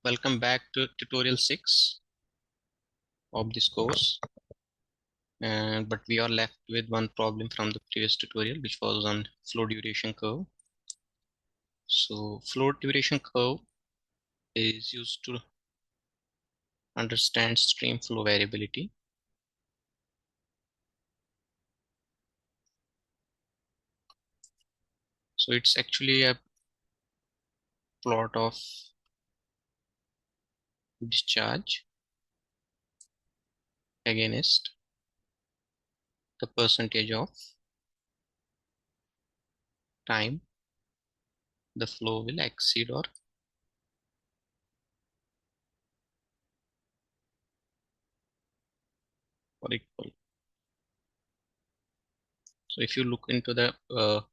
Welcome back to tutorial 6 of this course. But we are left with one problem from the previous tutorial, which was on flow duration curve. So flow duration curve is used to understand stream flow variability. So it's actually a plot of discharge against the percentage of time the flow will exceed or equal. So if you look into the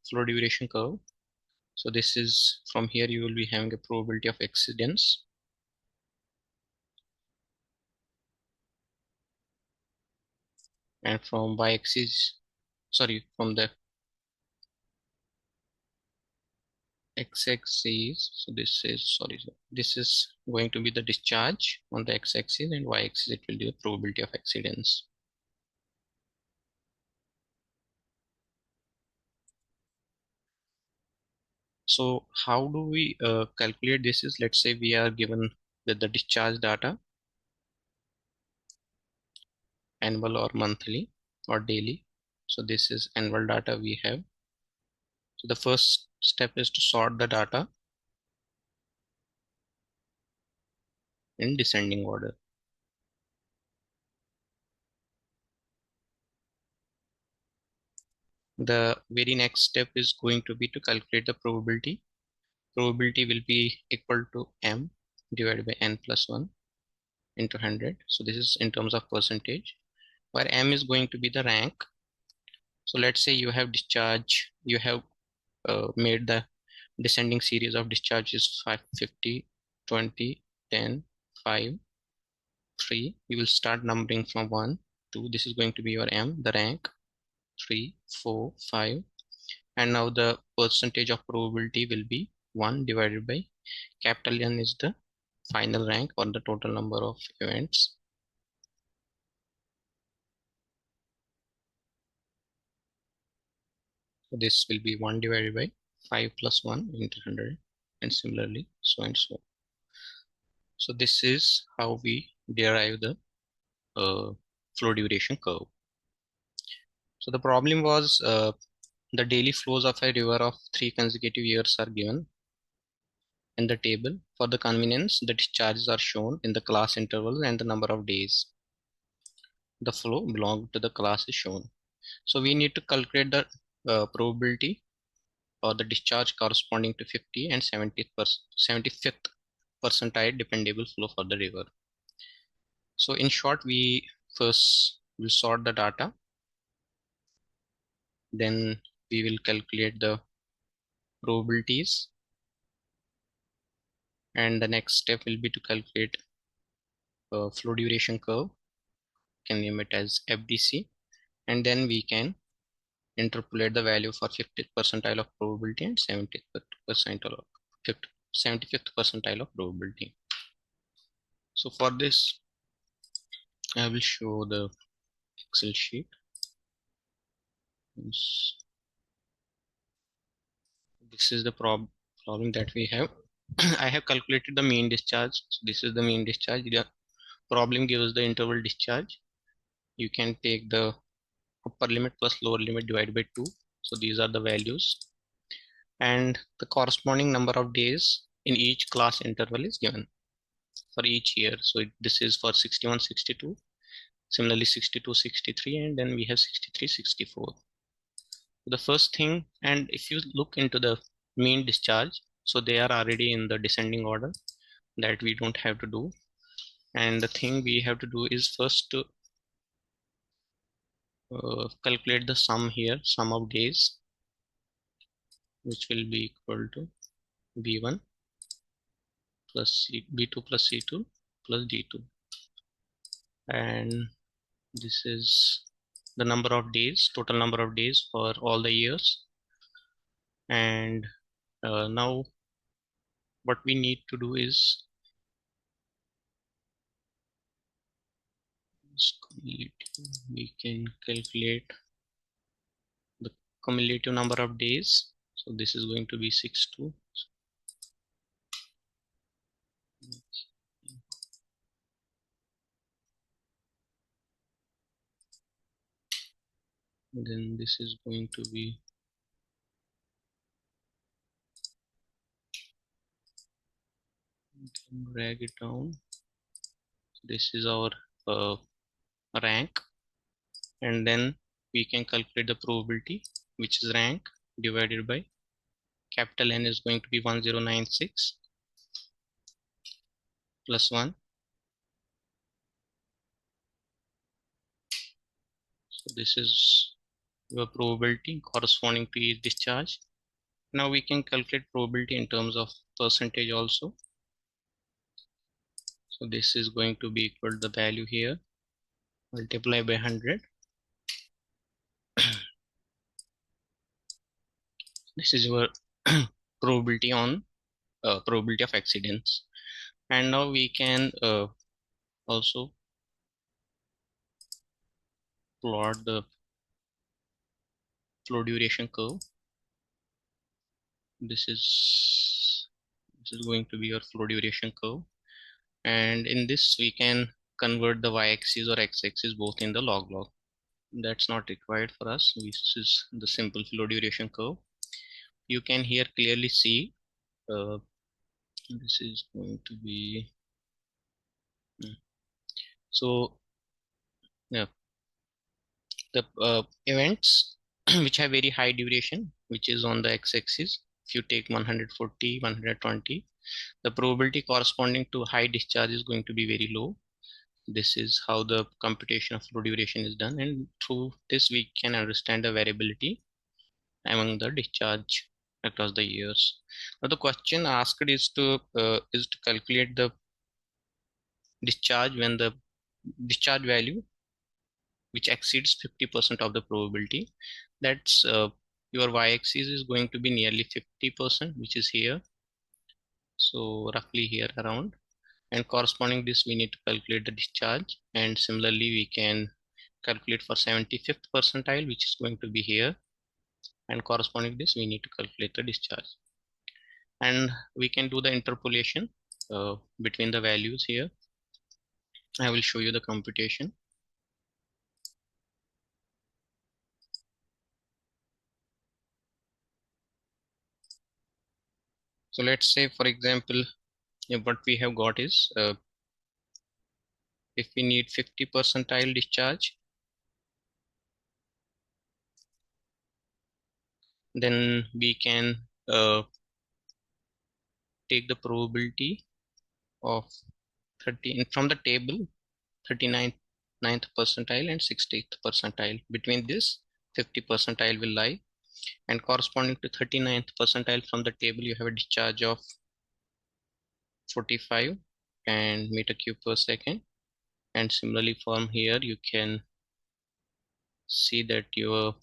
flow duration curve, so this is from here you will be having a probability of exceedance. And from y-axis, from the x-axis, so this is going to be the discharge on the x-axis, and y-axis it will be the probability of exceedance. So how do we calculate this? Is, let's say we are given with the discharge data, annual or monthly or daily. So this is annual data we have. So the first step is to sort the data in descending order. The very next step is going to be to calculate the probability. Probability will be equal to m divided by n plus 1 into 100. So this is in terms of percentage, where m is going to be the rank. So let's say you have discharge, you have made the descending series of discharges 550, 20, 10, 5, 3. You will start numbering from 1, 2. This is going to be your m, the rank, 3, 4, 5. And now the percentage of probability will be 1 divided by capital N is the final rank or the total number of events. So this will be 1 divided by 5 plus 1 into 100, and similarly so and so. So this is how we derive the flow duration curve. So the problem was the daily flows of a river of 3 consecutive years are given in the table. For the convenience, the discharges are shown in the class intervals and the number of days the flow belonging to the class is shown. So we need to calculate the probability or the discharge corresponding to 50 and 75th percentile dependable flow for the river. So in short, we first will sort the data, then we will calculate the probabilities, and the next step will be to calculate flow duration curve, can name it as FDC, and then we can interpolate the value for 50th percentile of probability and 75th percentile of probability. So for this, I will show the Excel sheet. This is the problem that we have. I have calculated the mean discharge. So this is the mean discharge. The problem gives the interval discharge. You can take the upper limit plus lower limit divided by 2. So these are the values, and the corresponding number of days in each class interval is given for each year. So this is for 61, 62, similarly 62, 63, and then we have 63, 64. The first thing, and if you look into the mean discharge, so they are already in the descending order, that we don't have to do. And the thing we have to do is first to calculate the sum here, sum of days, which will be equal to B1 plus B2 plus C2 plus D2. And this is the number of days, total number of days for all the years. And now what we need to do is we can calculate the cumulative number of days. So this is going to be 62. Then this is going to be drag it down. This is our rank, and then we can calculate the probability, which is rank divided by capital N is going to be 1096 plus 1. So this is your probability corresponding to each discharge. Now we can calculate probability in terms of percentage also. So this is going to be equal to the value here, multiply by 100. This is your probability on probability of accidents. And now we can also plot the flow duration curve. This is going to be your flow duration curve, and in this we can convert the y-axis or x-axis both in the log. That's not required for us. This is the simple flow duration curve. You can here clearly see this is going to be so yeah, the events which have very high duration, which is on the x-axis. If you take 140, 120, the probability corresponding to high discharge is going to be very low. This is how the computation of flow duration is done, and through this we can understand the variability among the discharge across the years. Now the question asked is to calculate the discharge when the discharge value which exceeds 50% of the probability. That's your y-axis is going to be nearly 50%, which is here. So roughly here around, and corresponding this we need to calculate the discharge, and similarly we can calculate for 75th percentile, which is going to be here, and corresponding this we need to calculate the discharge, and we can do the interpolation between the values here. I will show you the computation. So let's say, for example, what we have got is if we need 50 percentile discharge, then we can take the probability of 30 from the table, 39th percentile and 60th percentile. Between this 50 percentile will lie, and corresponding to 39th percentile from the table you have a discharge of 45 and meter cube per second, and similarly from here you can see that your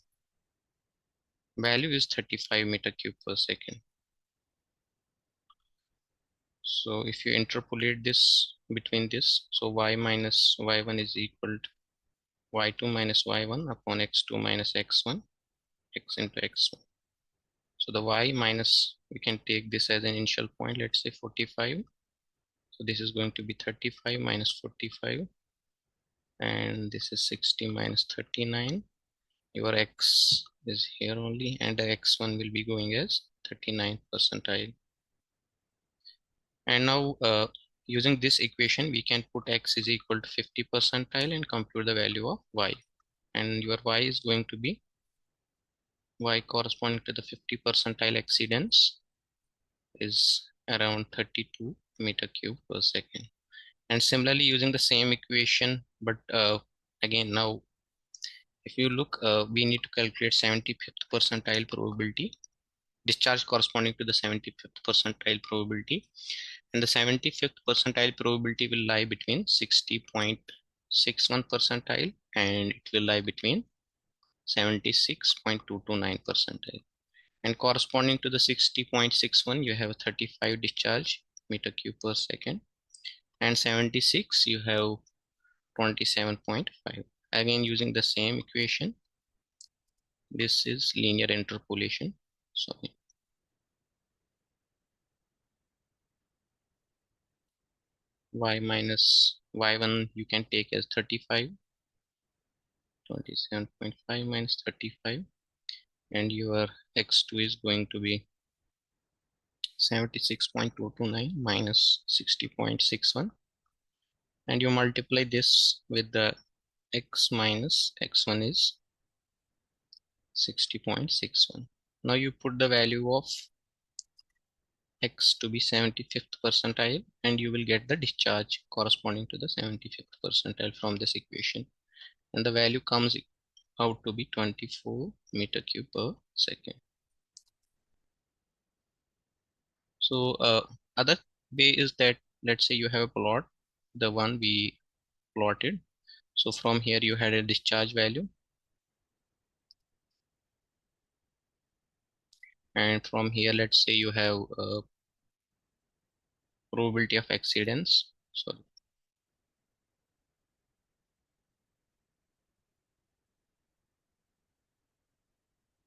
value is 35 meter cube per second. So if you interpolate this between this, so y minus y1 is equal to y2 minus y1 upon x2 minus x1, x into x1. So the y minus, we can take this as an initial point, let's say 45. So this is going to be 35 minus 45, and this is 60 minus 39. Your x is here only, and the x1 will be going as 39th percentile. And now using this equation, we can put x is equal to 50 percentile and compute the value of y. And your y is going to be y corresponding to the 50 percentile exceedance is around 32 meter cube per second. And similarly, using the same equation, but again, now if you look, we need to calculate 75th percentile probability, discharge corresponding to the 75th percentile probability. And the 75th percentile probability will lie between 60.61 percentile, and it will lie between 76.229 percentile. And corresponding to the 60.61, you have 35 discharge meter cube per second, and 76 you have 27.5. Again, using the same equation, this is linear interpolation. So y minus y1 you can take as 35, 27.5 minus 35, and your x2 is going to be 76.229 minus 60.61, and you multiply this with the x minus x1 is 60.61. Now you put the value of x to be 75th percentile, and you will get the discharge corresponding to the 75th percentile from this equation, and the value comes out to be 24 meter cube per second. So other way is that, let's say you have a plot, the one we plotted. So from here you had a discharge value, and from here let's say you have a probability of exceedance. So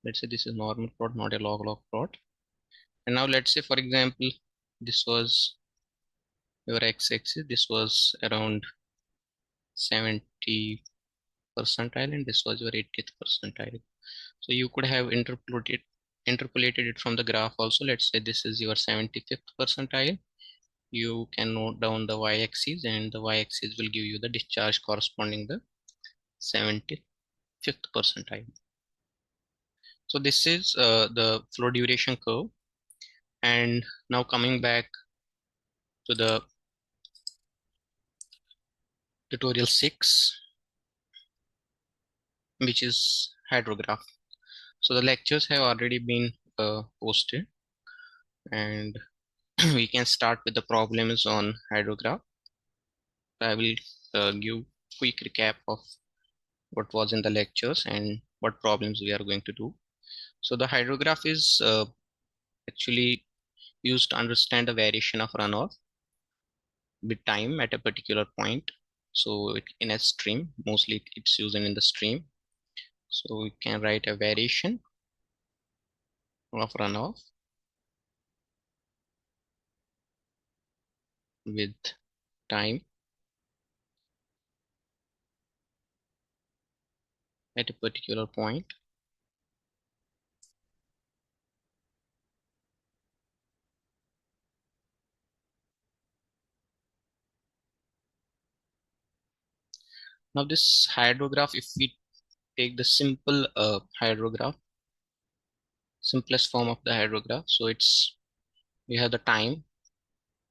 let's say this is normal plot, not a log plot. And now let's say, for example, this was your x-axis, this was around 70 percentile, and this was your 80th percentile. So you could have interpolated it from the graph also. Let's say this is your 75th percentile. You can note down the y-axis, and the y-axis will give you the discharge corresponding the 75th percentile. So this is the flow duration curve. And now coming back to the tutorial 6, which is hydrograph. So the lectures have already been posted, and we can start with the problems on hydrograph. I will give quick recap of what was in the lectures and what problems we are going to do. So the hydrograph is actually used to understand the variation of runoff with time at a particular point. So in a stream, mostly it's used in the stream. So we can write a variation of runoff with time at a particular point. Now this hydrograph, if we take the simple hydrograph, simplest form of the hydrograph, so it's, you have the time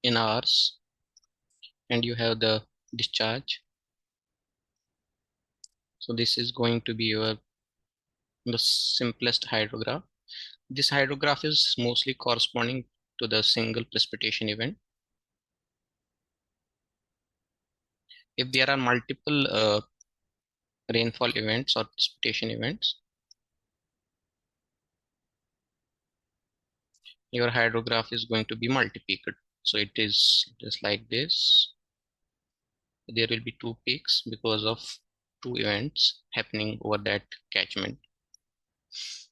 in hours, and you have the discharge. So this is going to be your the simplest hydrograph. This hydrograph is mostly corresponding to the single precipitation event. If there are multiple rainfall events or precipitation events, your hydrograph is going to be multi-peaked. So it is just like this. There will be two peaks because of two events happening over that catchment.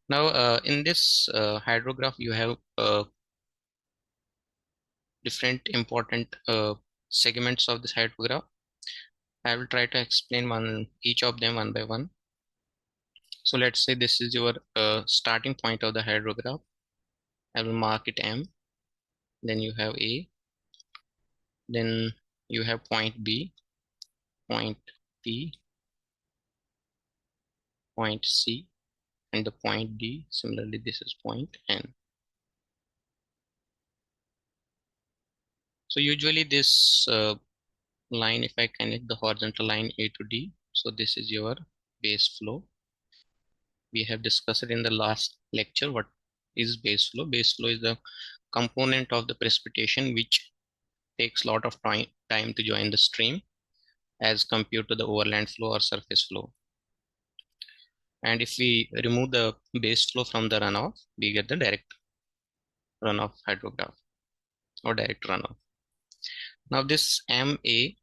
Now in this hydrograph you have different important segments of this hydrograph. I will try to explain each of them one by one. So let's say this is your starting point of the hydrograph. I will mark it M. Then you have A. Then you have point B, point P, point C, and the point D. Similarly, this is point N. So usually this line, if I connect the horizontal line A to D, so this is your base flow. We have discussed it in the last lecture. What is base flow? Base flow is the component of the precipitation which takes a lot of time to join the stream as compared to the overland flow or surface flow. And if we remove the base flow from the runoff, we get the direct runoff hydrograph or direct runoff. Now this MA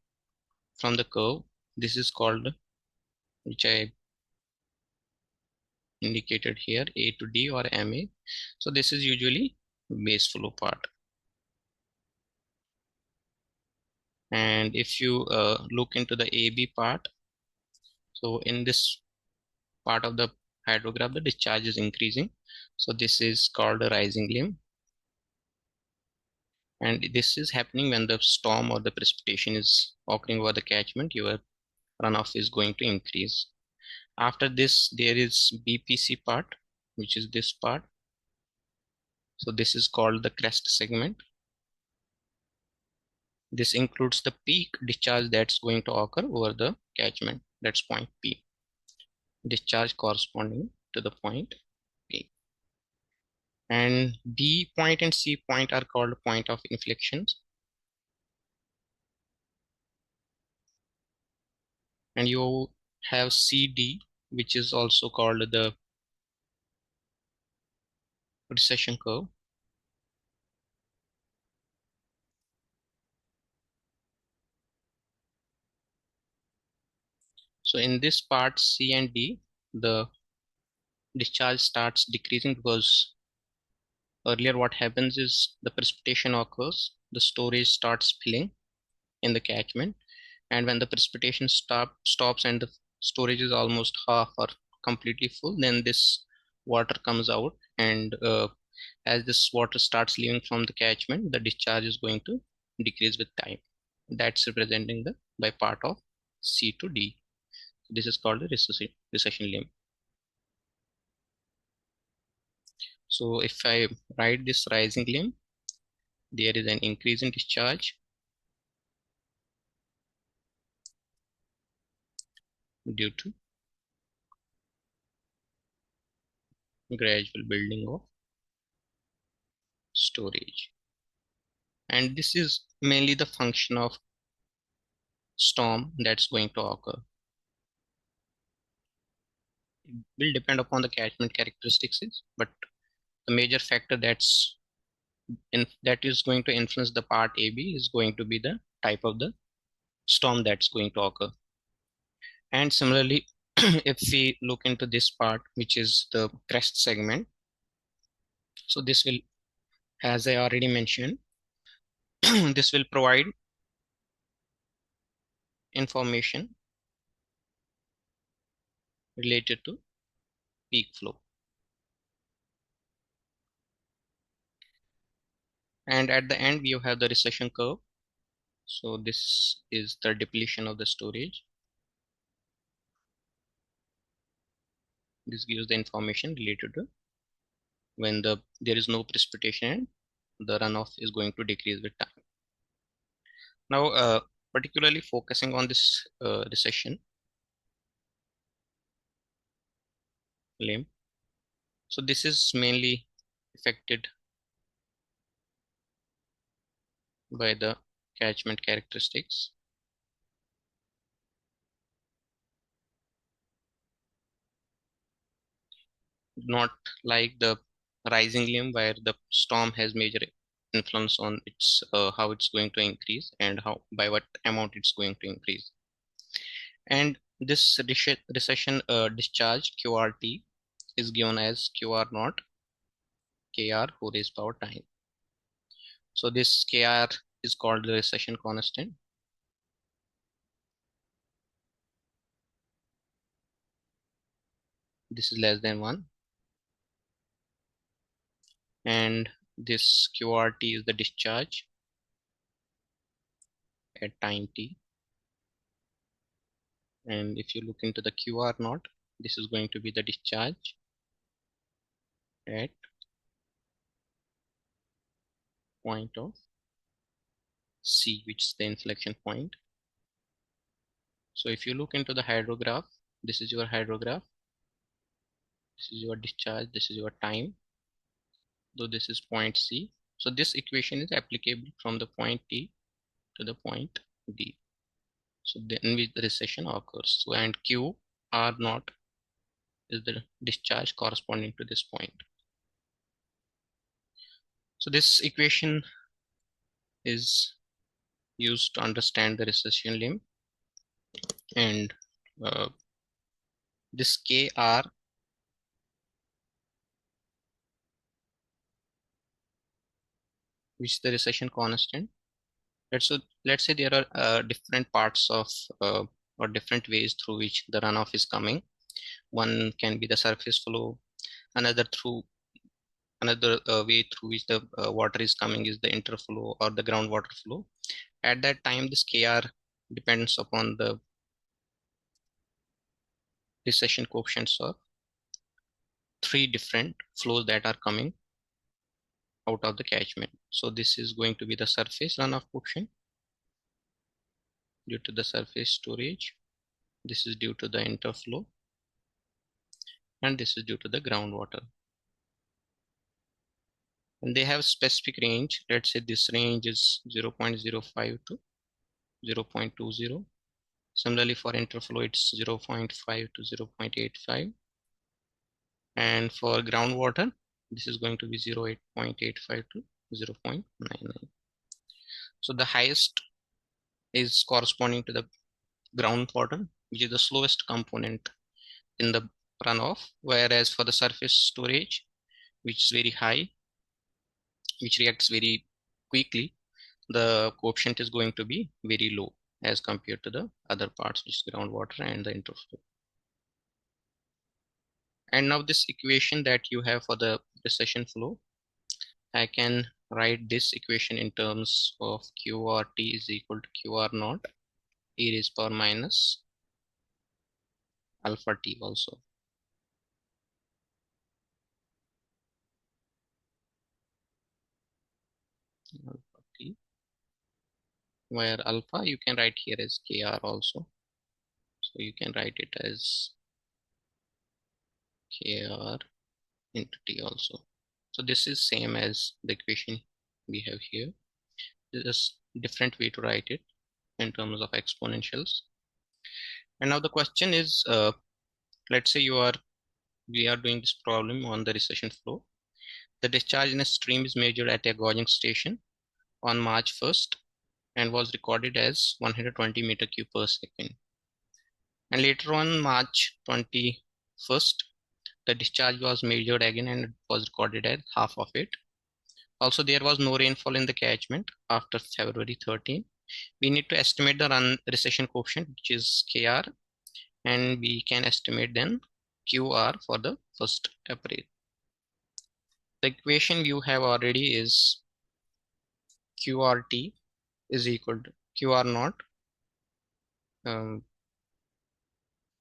from the curve, this is called, which I indicated here, A to D or MA. So this is usually base flow part. And if you look into the AB part, so in this part of the hydrograph, the discharge is increasing. So this is called a rising limb. And this is happening when the storm or the precipitation is occurring over the catchment, your runoff is going to increase. After this, there is BPC part, which is this part. So this is called the crest segment. This includes the peak discharge that's going to occur over the catchment. That's point P. Discharge corresponding to the point P. And B point and C point are called point of inflections. And you have CD, which is also called the recession curve. So in this part C and D, the discharge starts decreasing because earlier what happens is the precipitation occurs, the storage starts filling in the catchment, and when the precipitation stops and the storage is almost half or completely full, then this water comes out, and as this water starts leaving from the catchment, the discharge is going to decrease with time. That's representing the by part of C to D. This is called the recession limb. So if I write this rising limb, there is an increase in discharge due to gradual building of storage. And this is mainly the function of storm that's going to occur. It will depend upon the catchment characteristics, but the major factor that is going to influence the part AB is going to be the type of the storm that's going to occur. And similarly, if we look into this part, which is the crest segment, so this will, as I already mentioned, this will provide information related to peak flow. And at the end, we have the recession curve. So this is the depletion of the storage. This gives the information related to when there is no precipitation, the runoff is going to decrease with time. Now, particularly focusing on this recession limb. So this is mainly affected by the catchment characteristics. Not like the rising limb where the storm has major influence on its how it's going to increase and how by what amount it's going to increase. And this recession discharge QRT is given as QR naught KR whole raised power time. So this KR is called the recession constant. This is less than 1. And this QRT is the discharge at time t. And if you look into the QR naught, this is going to be the discharge at point of C, which is the inflection point. So if you look into the hydrograph, this is your hydrograph, this is your discharge, this is your time, though this is point C. So this equation is applicable from the point T to the point D. So then the recession occurs. So and Q R naught is the discharge corresponding to this point. So this equation is used to understand the recession limit, and this Kr, which is the recession constant. Let's say there are different parts of or different ways through which the runoff is coming. One can be the surface flow, another way through which the water is coming is the interflow or the groundwater flow. At that time, this Kr depends upon the recession coefficients of three different flows that are coming out of the catchment. So this is going to be the surface runoff coefficient due to the surface storage. This is due to the interflow, and this is due to the groundwater. And they have specific range. Let's say this range is 0.05 to 0.20. Similarly, for interflow, it's 0.5 to 0.85. And for groundwater, this is going to be 0.85 to 0.99. So the highest is corresponding to the groundwater, which is the slowest component in the runoff, whereas for the surface storage, which is very high, which reacts very quickly, the coefficient is going to be very low as compared to the other parts, which is groundwater and the interflow. And now this equation that you have for the recession flow, I can write this equation in terms of QRT is equal to QR naught e raised power minus alpha T also. Alpha T, where alpha you can write here as KR also. So you can write it as KR into T also. So this is same as the equation we have here. This is a different way to write it in terms of exponentials. And now the question is, let's say we are doing this problem on the recession flow. The discharge in a stream is measured at a gauging station on March 1st and was recorded as 120 meter cube per second. And later on March 21st, the discharge was measured again and it was recorded as half of it. Also, there was no rainfall in the catchment after February 13. We need to estimate the recession coefficient, which is Kr, and we can estimate then Qr for the 1st April. The equation you have already is QRT is equal to QR naught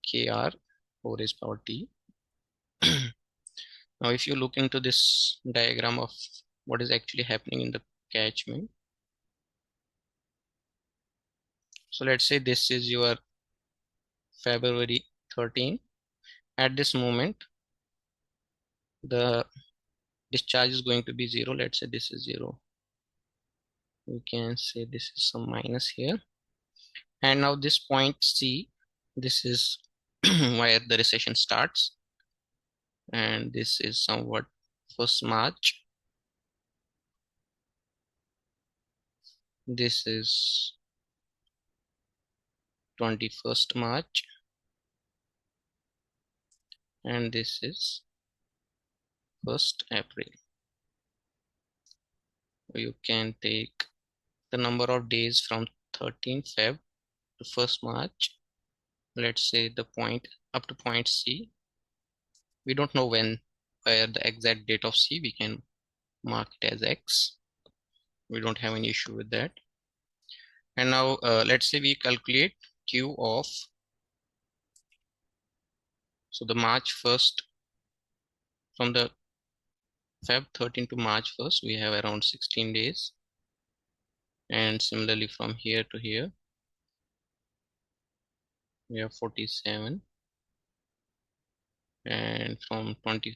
Kr 4 raised power T. Now, if you look into this diagram of what is actually happening in the catchment, so let's say this is your February 13. At this moment, the discharge is going to be 0. Let's say this is 0. We can say this is some minus here. And now this point C, this is where the recession starts. And this is somewhat 1st March. This is 21st March. And this is 1st April. You can take the number of days from 13th Feb to 1st March. Let's say the point up to point C. We don't know where the exact date of C, we can mark it as X. We don't have any issue with that. And now let's say we calculate Q of, so the March 1st, from the Feb 13 to March 1st, we have around 16 days. And similarly from here to here, we have 47. And from 13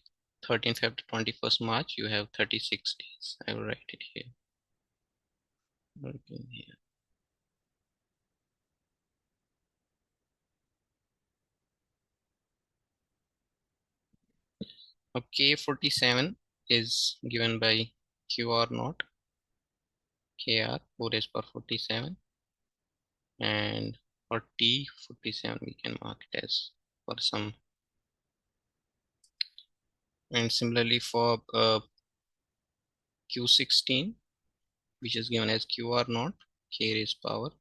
Feb to 21st March, you have 36 days. I will write it here. Okay, here. Now K47 is given by QR naught KR 4 raised power 47, and for T47 we can mark it as for some, and similarly for Q16, which is given as QR naught K raised power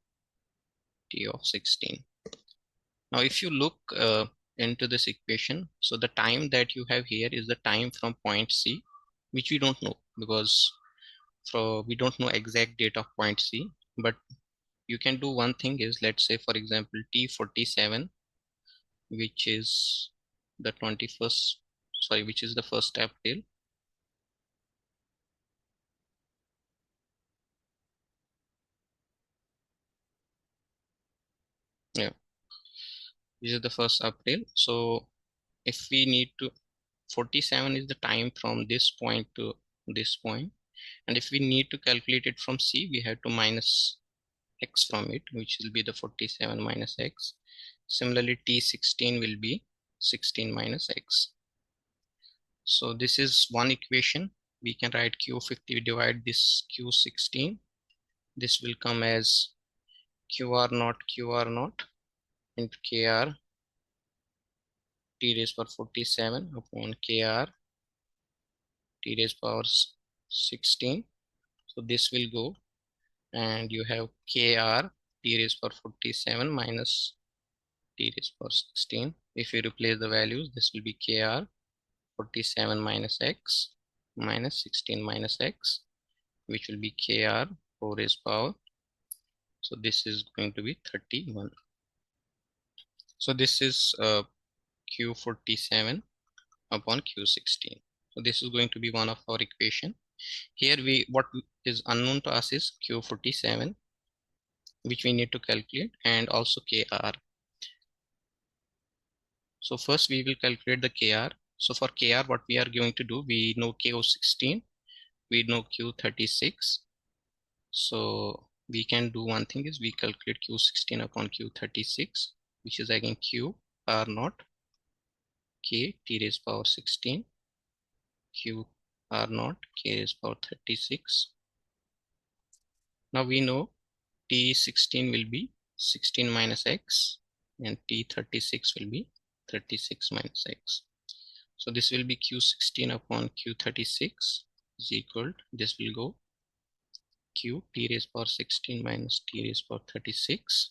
T of 16. Now if you look into this equation, so the time that you have here is the time from point C, which we don't know because we don't know exact date of point C, but you can do one thing is, let's say for example T47, which is the 21st, sorry, which is the 1st April. Yeah, this is the 1st April. So if we need to, 47 is the time from this point to this point, and if we need to calculate it from C, we have to minus x from it, which will be the 47 minus x. Similarly T16 will be 16 minus x. So this is one equation. We can write Q50, divide this Q16. This will come as QR naught into KR T raised power 47 upon KR T raised power 16. So this will go, and you have KR T raised power 47 minus T raised power 16. If you replace the values, this will be KR 47 minus x minus 16 minus x, which will be KR 4 raised power. So this is going to be 31. So this is Q47 upon Q16. So this is going to be one of our equation. Here what is unknown to us is Q47, which we need to calculate, and also KR. So first we will calculate the KR. So for KR, what we are going to do, we know Q16, we know Q36. So we can do one thing is we calculate Q16 upon Q36, which is again Q R naught K T raised power 16 Q R naught K raised power 36. Now we know T16 will be 16 minus x, and T36 will be 36 minus x. So this will be Q16 upon Q36 is equal to, this will go Q T raised power 16 minus T raised power 36,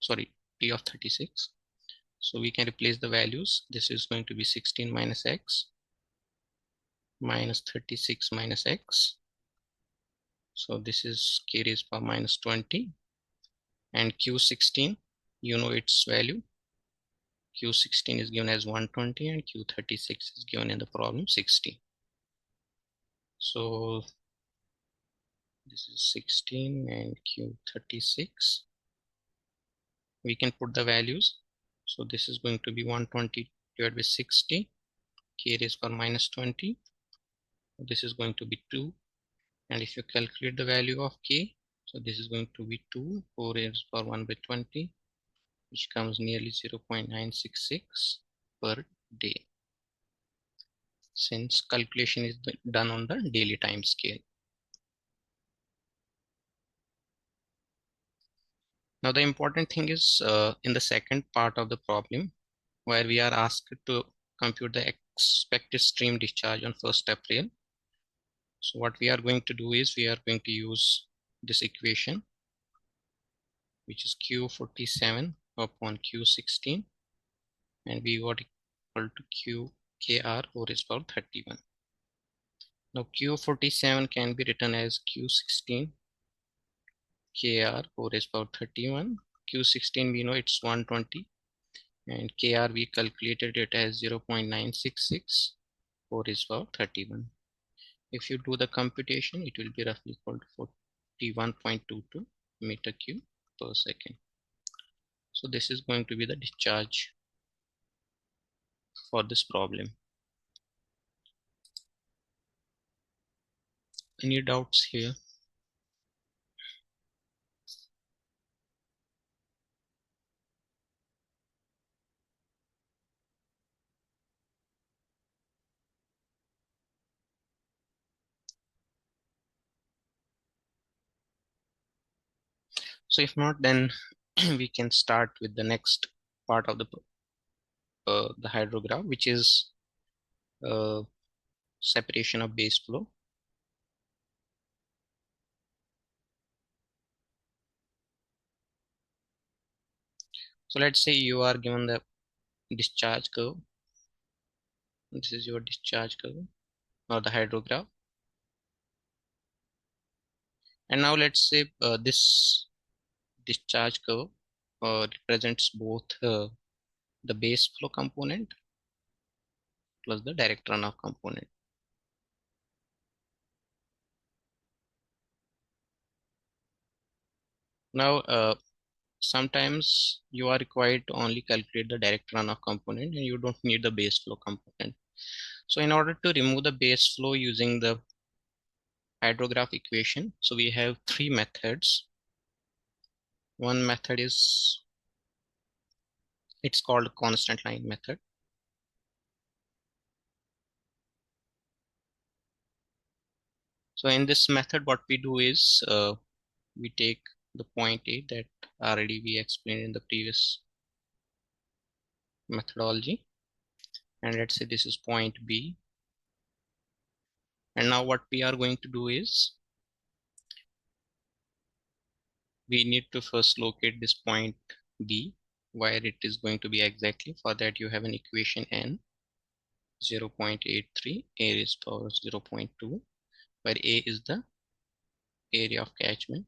sorry, T of 36. So we can replace the values. This is going to be 16 minus x minus 36 minus x. So this is K raised power minus 20, and Q16, you know its value. Q16 is given as 120 and Q36 is given in the problem 60. So this is 16 and Q36. We can put the values. So this is going to be 120 divided by 60, K raised power minus 20. This is going to be 2. And if you calculate the value of K, so this is going to be 2, 4 raised power 1 by 20, which comes nearly 0.966 per day, since calculation is done on the daily time scale. Now the important thing is in the second part of the problem, where we are asked to compute the expected stream discharge on 1st April. So what we are going to do is we are going to use this equation, which is Q47 upon Q16, and we got equal to Q KR 4 raised power 31. Now Q47 can be written as Q16 KR 4 raised power 31. Q16 we know it's 120, and KR we calculated it as 0.966 4 raised power 31. If you do the computation, it will be roughly equal to 41.22 meter cube per second. So this is going to be the discharge for this problem. Any doubts here? So if not, then we can start with the next part of the hydrograph, which is uh, separation of base flow. So let's say you are given the discharge curve. This is your discharge curve or the hydrograph. And now let's say this discharge curve represents both the base flow component plus the direct runoff component. Now, sometimes you are required to only calculate the direct runoff component and you don't need the base flow component. So in order to remove the base flow using the hydrograph equation, so we have three methods. One method is, it's called constant line method. So in this method, what we do is we take the point A that already we explained in the previous methodology, and let's say this is point B. And now what we are going to do is we need to first locate this point B, where it is going to be exactly. For that you have an equation N 0.83 A raised to power 0.2, where A is the area of catchment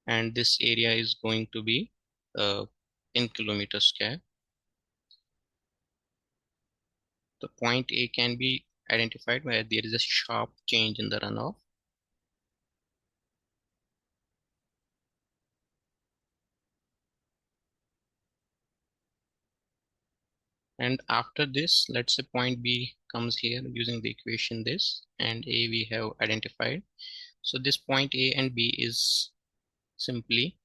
and this area is going to be in kilometer square. The point A can be identified where there is a sharp change in the runoff. And after this, let's say point B comes here using the equation this, and A we have identified. So this point A and B is simply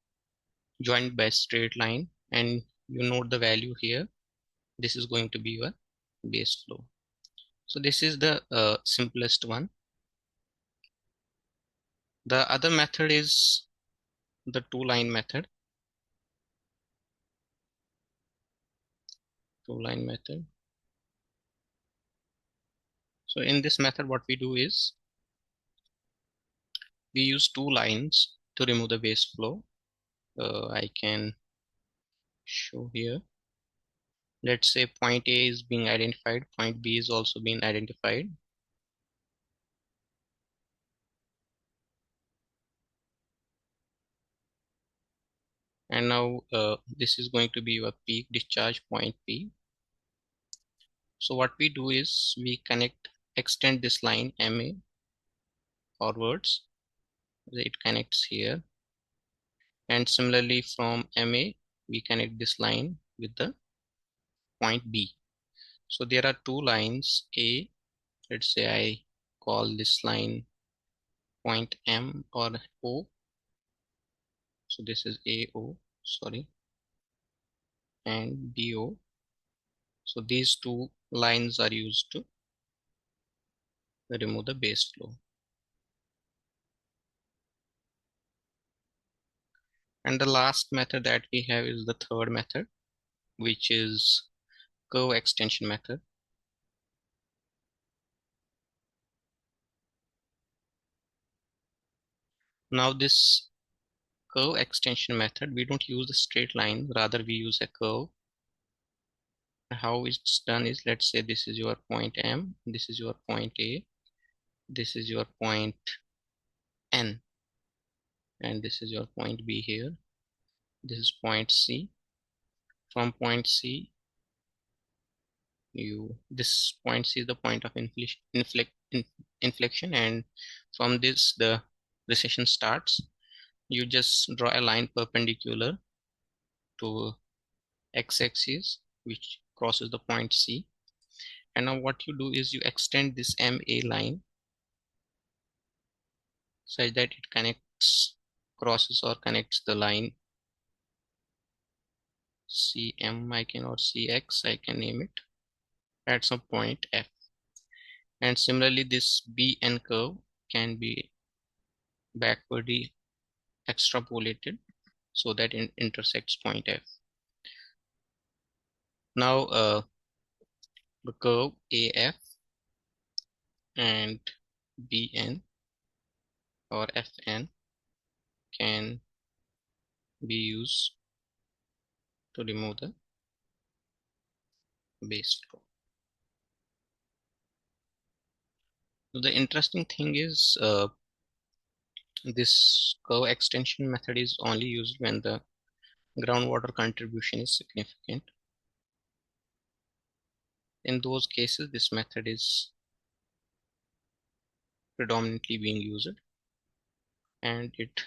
joined by a straight line, and you note the value here. This is going to be your base flow. So this is the simplest one. The other method is the two line method. Two line method. So in this method, what we do is we use two lines to remove the base flow. I can show here. Let's say point A is being identified, point B is also being identified. And now this is going to be your peak discharge point P. So what we do is we extend this line MA forwards. It connects here. And similarly from MA, we connect this line with the point B. So there are two lines A. Let's say I call this line point M or O. So this is AO, sorry, and BO. So these two lines are used to remove the base flow. And the last method that we have is the third method, which is curve extension method. Now this curve extension method, we don't use a straight line, rather we use a curve. How it's done is, let's say this is your point M, this is your point A, this is your point N, and this is your point B here. This is point C. From point C, this point C is the point of inflection, and from this the recession starts. You just draw a line perpendicular to x-axis which crosses the point C, and now what you do is you extend this MA line such that it crosses or connects the line CM, I can, or CX, I can name it, at some point F. And similarly this BN curve can be backwardly extrapolated so that it intersects point F. Now the curve AF and BN or FN can be used to remove the base flow. So the interesting thing is this curve extension method is only used when the groundwater contribution is significant. In those cases, this method is predominantly being used, and it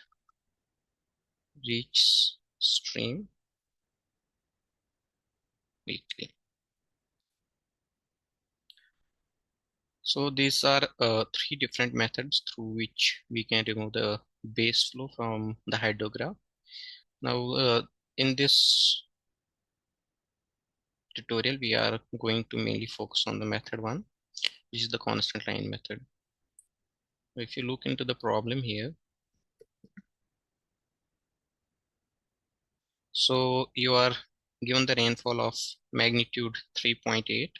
reaches stream weekly. So these are three different methods through which we can remove the base flow from the hydrograph. Now in this tutorial, we are going to mainly focus on the method one, which is the constant line method. If you look into the problem here, so you are given the rainfall of magnitude 3.8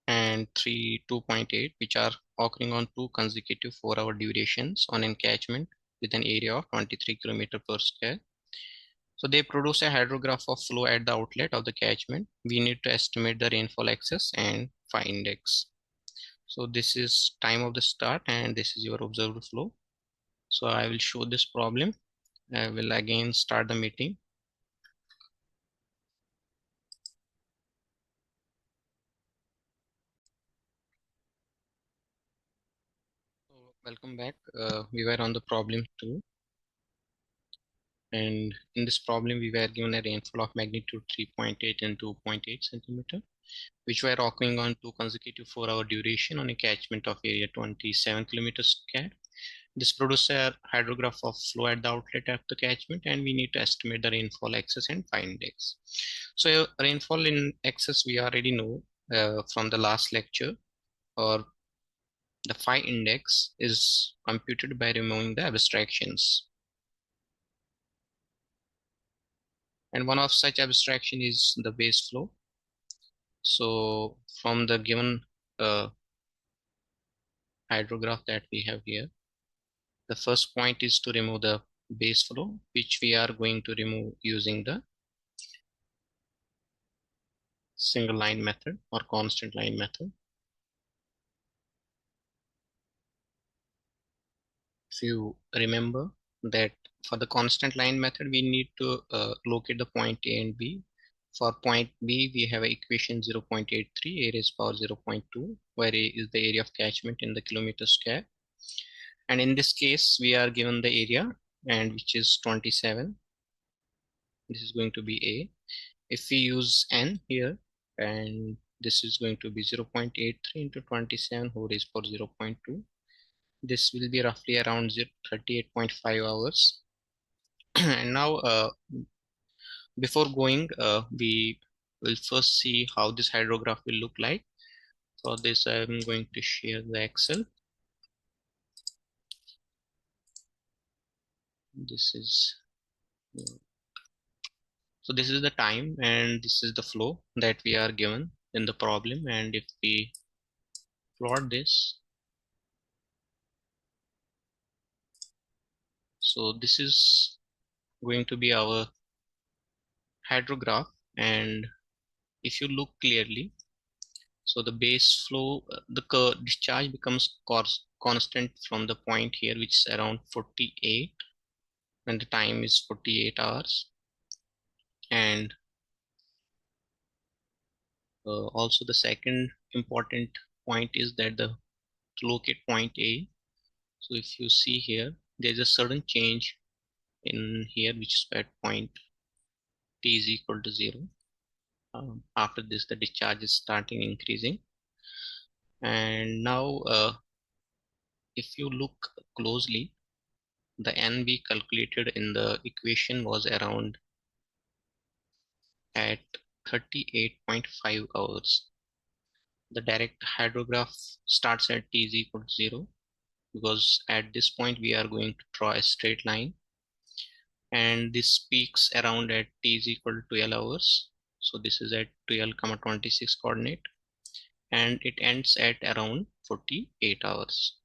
and 2.8, which are occurring on two consecutive 4-hour durations on an catchment with an area of 23 km per square. So they produce a hydrograph of flow at the outlet of the catchment. We need to estimate the rainfall excess and phi index. So this is time of the start and this is your observed flow. So I will show this problem. I will again start the meeting. So welcome back. We were on the problem 2. And in this problem, we were given a rainfall of magnitude 3.8 and 2.8 centimeter, which were occurring on two consecutive 4-hour duration on a catchment of area 27 kilometers square. This produces a hydrograph of flow at the outlet of the catchment, and we need to estimate the rainfall excess and phi index. So rainfall in excess we already know from the last lecture, or the phi index is computed by removing the abstractions. And one of such abstraction is the base flow. So from the given hydrograph that we have here, the first point is to remove the base flow, which we are going to remove using the single line method or constant line method. If you remember that for the constant line method, we need to locate the point A and B. For point B, we have equation 0.83, area is power 0.2, where A is the area of catchment in the kilometer square. And in this case, we are given the area, and which is 27. This is going to be A. If we use N here, and this is going to be 0.83 into 27 whole raised power 0.2. This will be roughly around 38.5 hours. And now before going, we will first see how this hydrograph will look like. For this, I'm going to share the Excel. This is so this is the time and this is the flow that we are given in the problem. And if we plot this, so this is going to be our hydrograph. And if you look clearly, so the base flow, the discharge becomes constant from the point here, which is around 48, when the time is 48 hours. And also the second important point is that to locate point A. So if you see here, there's a sudden change in here, which is at point T is equal to 0. After this, the discharge is starting increasing. And now if you look closely, the N we calculated in the equation was around at 38.5 hours. The direct hydrograph starts at T is equal to 0, because at this point we are going to draw a straight line, and this peaks around at t is equal to 12 hours. So this is at 12,26 coordinate, and it ends at around 48 hours.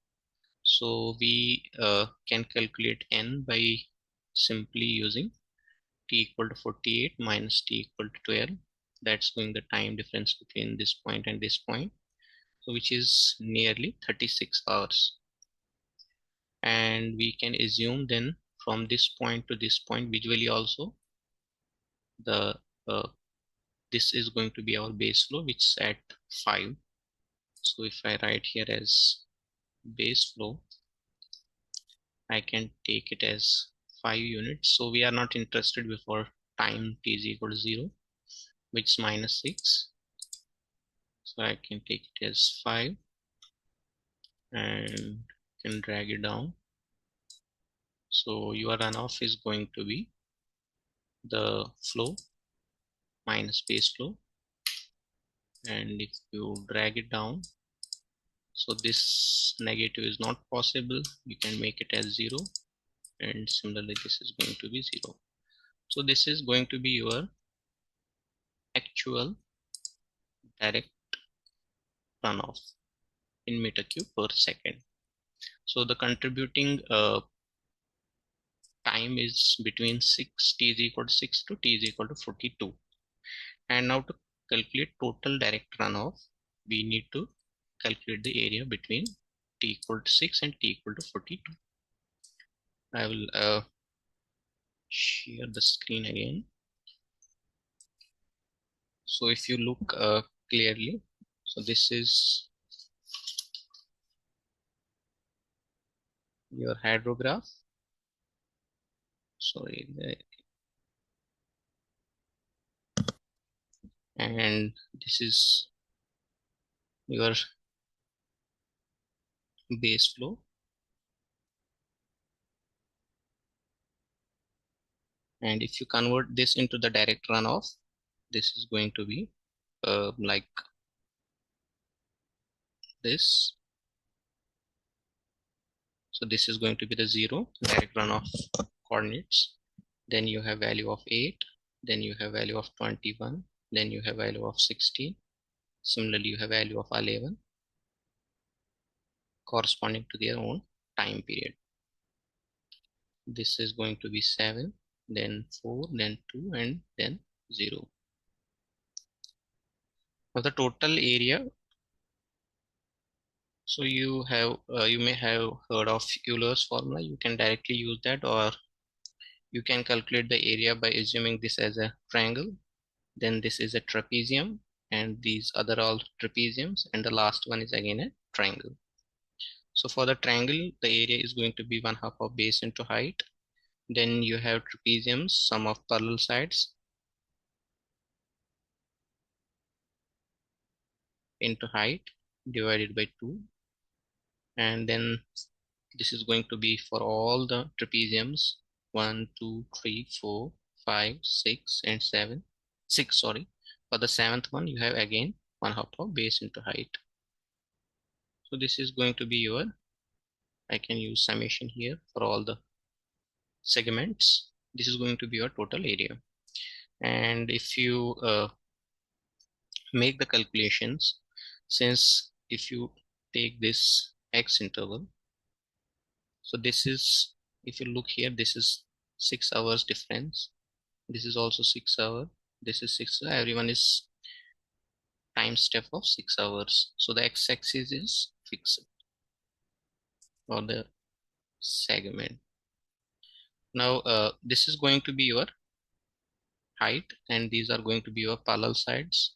So we can calculate n by simply using t equal to 48 minus t equal to 12. That's going the time difference between this point and this point, so which is nearly 36 hours. And we can assume then from this point to this point visually also, the this is going to be our base flow, which is at 5. So if I write here as base flow, I can take it as 5 units. So we are not interested before time t is equal to 0, which is minus 6. So I can take it as 5 and can drag it down. So your runoff is going to be the flow minus base flow, and if you drag it down, so this negative is not possible, you can make it as 0, and similarly this is going to be 0. So this is going to be your actual direct runoff in meter cube per second. So the contributing time is between 6 t is equal to 6 to t is equal to 42. And now to calculate total direct runoff, we need to calculate the area between t equal to 6 and t equal to 42. I will share the screen again. So if you look clearly, so this is your hydrograph. Sorry, and this is your base flow, and if you convert this into the direct runoff, this is going to be like this. So this is going to be the 0 direct runoff coordinates. Then you have value of 8, then you have value of 21, then you have value of 16. Similarly, you have value of 11 corresponding to their own time period. This is going to be 7, then 4, then 2, and then 0. Now the total area, so you have you may have heard of Euler's formula. You can directly use that, or you can calculate the area by assuming this as a triangle, then this is a trapezium, and these other all trapeziums, and the last one is again a triangle. So for the triangle, the area is going to be 1/2 of base into height. Then you have trapeziums, sum of parallel sides into height divided by 2. And then this is going to be for all the trapeziums 1, 2, 3, 4, 5, 6, and 7. 6, sorry. For the 7th one, you have again 1/2 of base into height. So this is going to be your, I can use summation here for all the segments. This is going to be your total area. And if you make the calculations, since if you take this x interval, so this is, if you look here, this is 6 hours difference, this is also 6 hour, this is 6 hour, everyone is time step of 6 hours. So the x-axis is fixed for the segment. Now this is going to be your height, and these are going to be your parallel sides.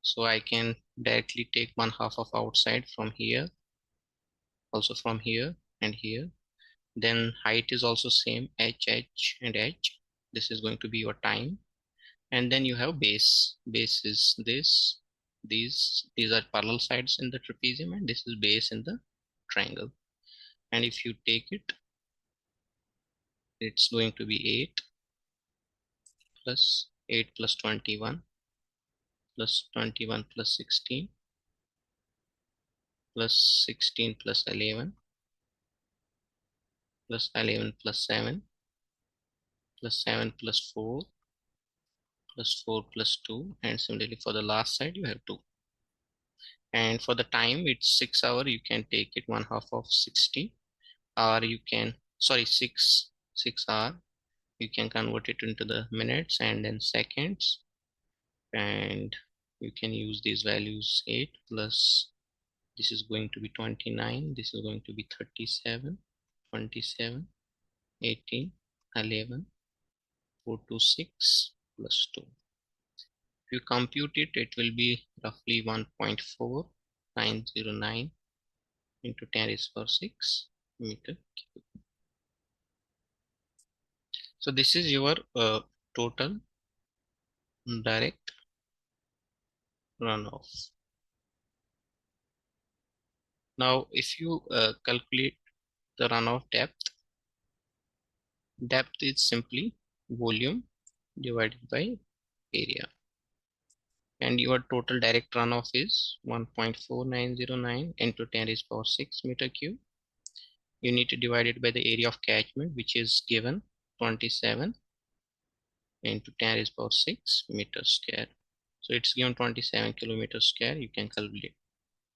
So I can directly take 1/2 of outside from here, also from here and here. Then height is also same, h, and h. This is going to be your time. And then you have base. Base is this. These are parallel sides in the trapezium, and this is base in the triangle. And if you take it, it's going to be 8 plus 8 plus 21 plus 21 plus 16 plus 16 plus 11 plus 11 plus 7 plus 7 plus 4 plus 4 plus 2, and similarly for the last side you have 2. And for the time it's 6 hour, you can take it 1/2 of 60, or you can, sorry, 6 hour, you can convert it into the minutes and then seconds, and you can use these values. 8 plus, this is going to be 29, this is going to be 37, 27, 18, 11, 426 plus 2. If you compute it, it will be roughly 1.4909 into 10 raised to power 6 meter cube. So this is your total direct runoff. Now, if you calculate the runoff depth, depth is simply volume divided by area, and your total direct runoff is 1.4909 into 10 raised to power 6 meter cube. You need to divide it by the area of catchment, which is given 27 into 10 raised to power 6 meters square. So it's given 27 kilometers square. You can calculate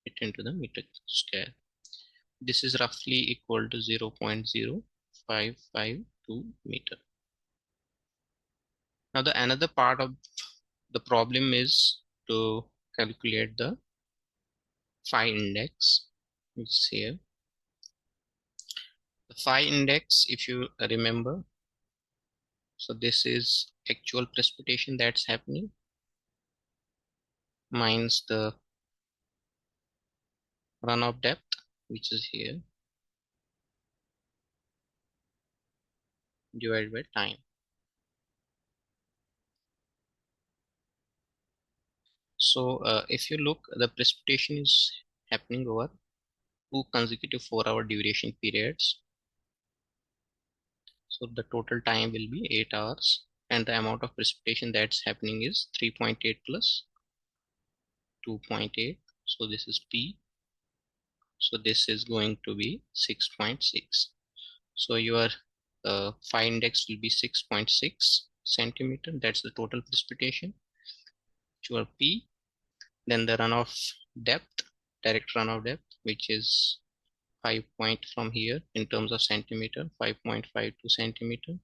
it into the meter square. This is roughly equal to 0.0552 meter. Now the another part of the problem is to calculate the phi index, which is here. The phi index, if you remember, so this is actual precipitation that's happening minus the runoff depth, which is here, divided by time. So if you look, the precipitation is happening over 2 consecutive 4-hour duration periods. So the total time will be 8 hours, and the amount of precipitation that's happening is 3.8 plus 2.8. So this is P. So this is going to be 6.6. So your phi index will be 6.6 centimeter. That's the total precipitation. Your P. Then the runoff depth, direct runoff depth, which is 5 point from here in terms of centimeter, 5.52 centimeter.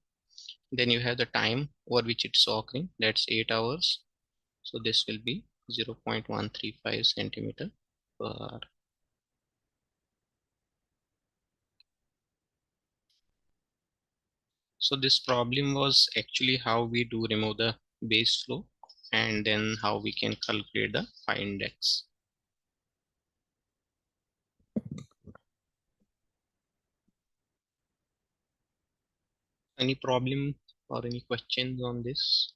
Then you have the time over which it's occurring, that's 8 hours. So this will be 0.135 centimeter per hour. So this problem was actually how we do remove the base flow, and then how we can calculate the phi index. Any problem or any questions on this?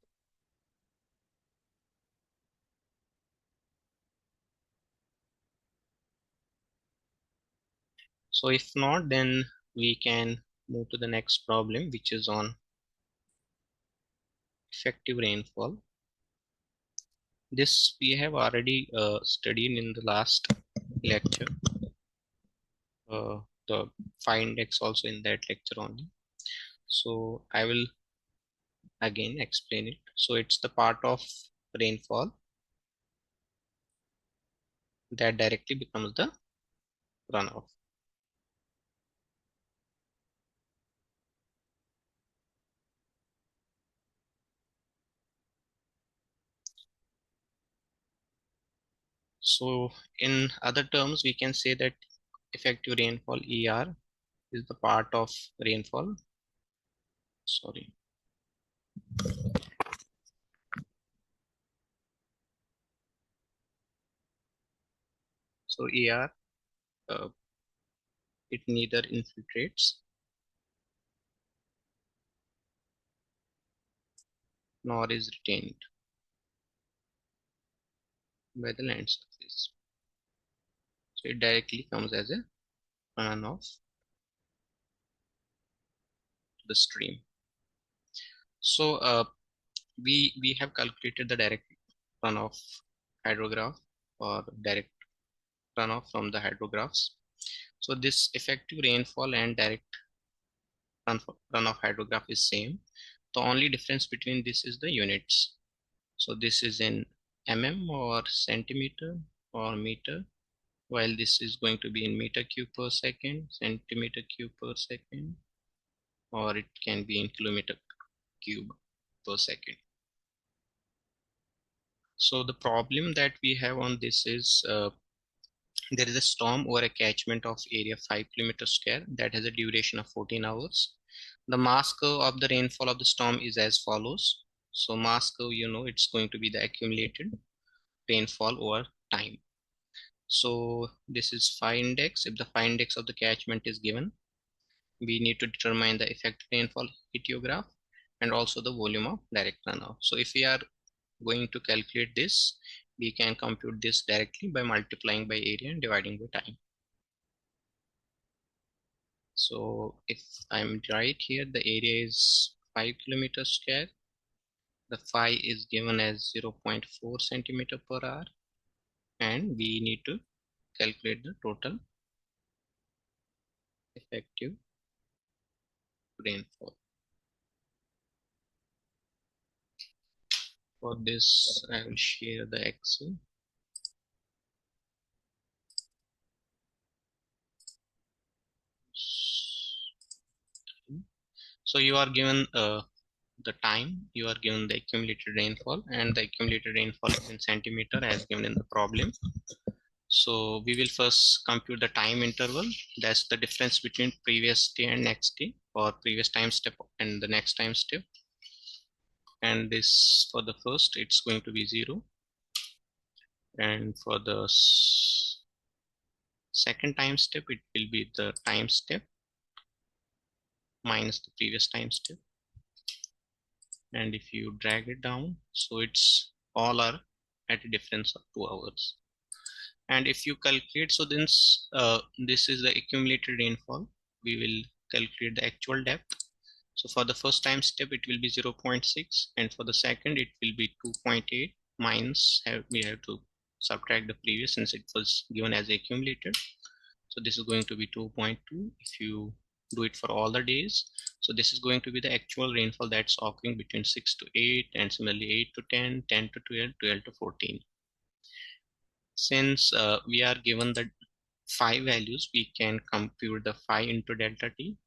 So if not, then we can move to the next problem, which is on effective rainfall. This we have already studied in the last lecture. The phi index also in that lecture only. So I will again explain it. So it's the part of rainfall that directly becomes the runoff. So in other terms, we can say that effective rainfall ER is the part of rainfall. Sorry. So ER, it neither infiltrates nor is retained by the land surface. So it directly comes as a runoff to the stream. So we have calculated the direct runoff hydrograph or direct runoff from the hydrographs. So this effective rainfall and direct runoff hydrograph is same. The only difference between this is the units. So this is in mm or centimeter or meter, while this is going to be in meter cube per second, centimeter cube per second, or it can be in kilometer cube per second. So the problem that we have on this is there is a storm over a catchment of area 5 kilometers square that has a duration of 14 hours. The mass curve of the rainfall of the storm is as follows. So mass curve, it's going to be the accumulated rainfall over time. So this is phi index. If the phi index of the catchment is given, we need to determine the effective rainfall heliograph and also the volume of direct runoff. So if we are going to calculate this, we can compute this directly by multiplying by area and dividing by time. So if I'm right here, the area is 5 kilometers square. The phi is given as 0.4 centimeter per hour, and we need to calculate the total effective rainfall. For this, I will share the Excel. So you are given the time, you are given the accumulated rainfall, and the accumulated rainfall is in centimeter as given in the problem. So we will first compute the time interval. That's the difference between previous day and next day, or previous time step and the next time step. And this, for the first, it's going to be 0. And for the second time step, it will be the time step minus the previous time step. And if you drag it down, so it's all are at a difference of 2 hours. And if you calculate, so then this is the accumulated rainfall. We will calculate the actual depth. So for the first time step, it will be 0.6, and for the second, it will be 2.8 minus, we have to subtract the previous since it was given as accumulated. So this is going to be 2.2 if you do it for all the days. So this is going to be the actual rainfall that's occurring between 6 to 8, and similarly 8 to 10, 10 to 12, 12 to 14. Since we are given the phi values, we can compute the phi into delta t.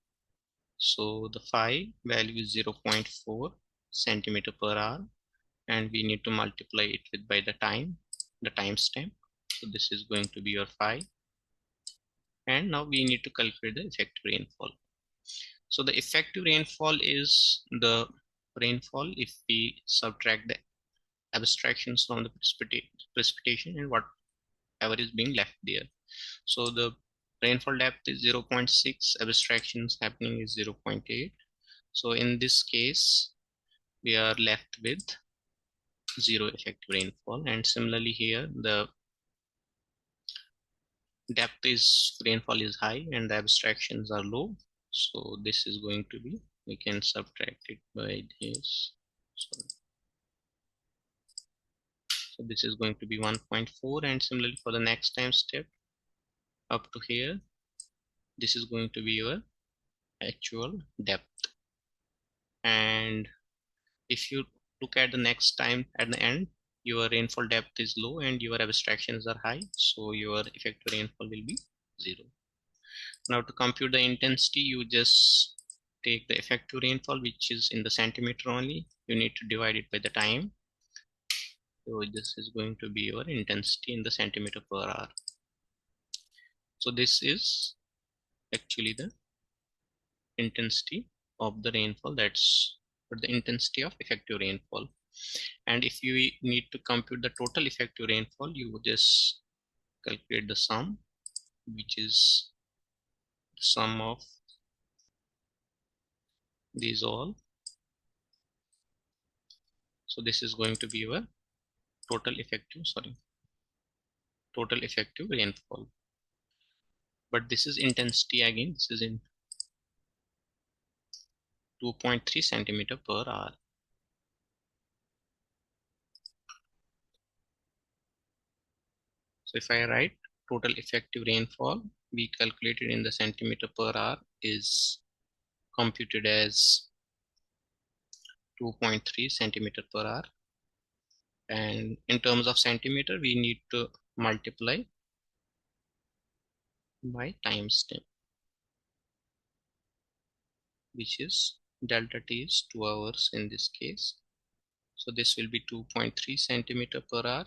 So the phi value is 0.4 centimeter per hour, and we need to multiply it with by the time stamp. So this is going to be your phi. And now we need to calculate the effective rainfall. So the effective rainfall is the rainfall if we subtract the abstractions from the precipitation and whatever is being left there. So the rainfall depth is 0.6, abstractions happening is 0.8. So in this case, we are left with 0 effective rainfall. And similarly here, the depth is rainfall is high and the abstractions are low. So this is going to be, we can subtract it by this. So this is going to be 1.4, and similarly for the next time step up to here, this is going to be your actual depth. And if you look at the next time at the end, your rainfall depth is low and your abstractions are high, so your effective rainfall will be 0. Now to compute the intensity, you just take the effective rainfall, which is in the centimeter only. You need to divide it by the time. So this is going to be your intensity in the centimeter per hour. So this is actually the intensity of the rainfall, that's for the intensity of effective rainfall. And if you need to compute the total effective rainfall, you would just calculate the sum, which is the sum of these all. So this is going to be your total effective rainfall. But this is intensity again, this is in 2.3 centimeter per hour. So if I write total effective rainfall we calculated in the centimeter per hour is computed as 2.3 centimeter per hour, and in terms of centimeter we need to multiply by times 10, which is delta t is 2 hours in this case. So this will be 2.3 centimeter per hour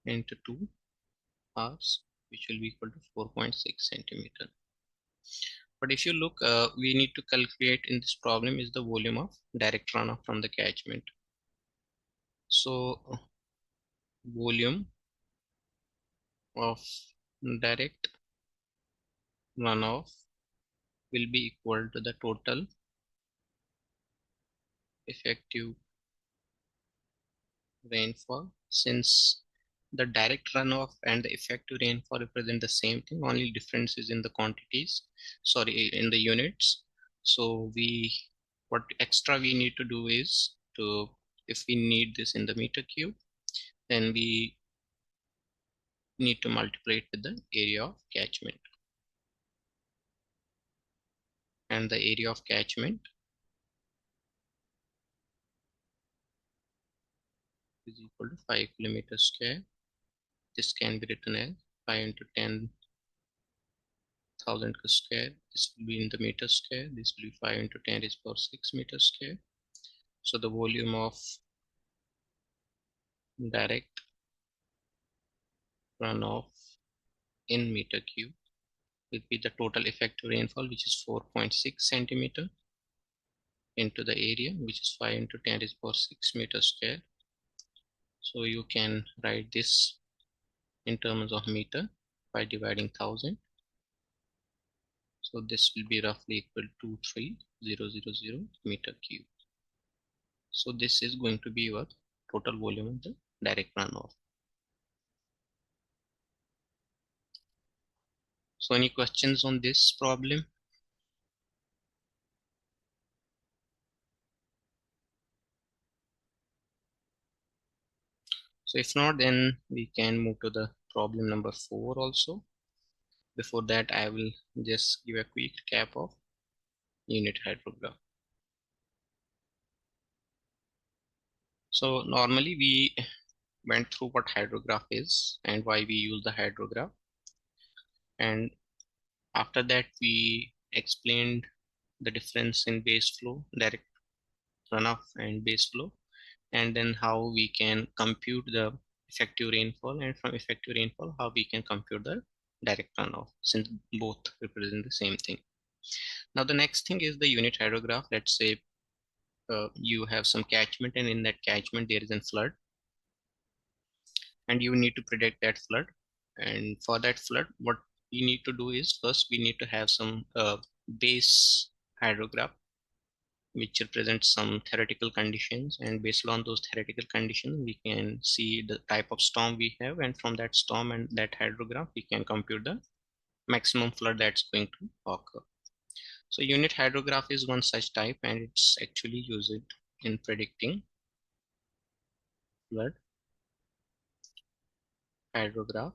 into 2 hours, which will be equal to 4.6 centimeter. But if you look, we need to calculate in this problem is the volume of direct runoff from the catchment. So volume of direct runoff will be equal to the total effective rainfall. Since the direct runoff and the effective rainfall represent the same thing, only difference is in the quantities, sorry, in the units. So what extra we need to do is to, if we need this in the meter cube, then we need to multiply it with the area of catchment, and the area of catchment is equal to 5 kilometers square. This can be written as 5 into 10,000 square. This will be in the meter square. This will be 5 into 10 is per 6 meters square. So the volume of direct runoff in meter cube will be the total effective rainfall, which is 4.6 centimeter, into the area, which is 5 into 10 is per 6 meters square. So you can write this in terms of meter by dividing 1000. So this will be roughly equal to 23000 meter cube. So this is going to be your total volume of the direct runoff. So any questions on this problem? So if not, then we can move to the problem number 4 also. Before that, I will just give a quick recap of unit hydrograph. So normally we went through what hydrograph is and why we use the hydrograph. And after that, we explained the difference in base flow, direct runoff and base flow, and then how we can compute the effective rainfall, and from effective rainfall how we can compute the direct runoff, since both represent the same thing. Now the next thing is the unit hydrograph. Let's say you have some catchment, and in that catchment there is a flood, and you need to predict that flood. And for that flood, what we need to do is, first we need to have some base hydrograph which represents some theoretical conditions, and based on those theoretical conditions we can see the type of storm we have, and from that storm and that hydrograph we can compute the maximum flood that's going to occur. So unit hydrograph is one such type, and it's actually used in predicting flood hydrograph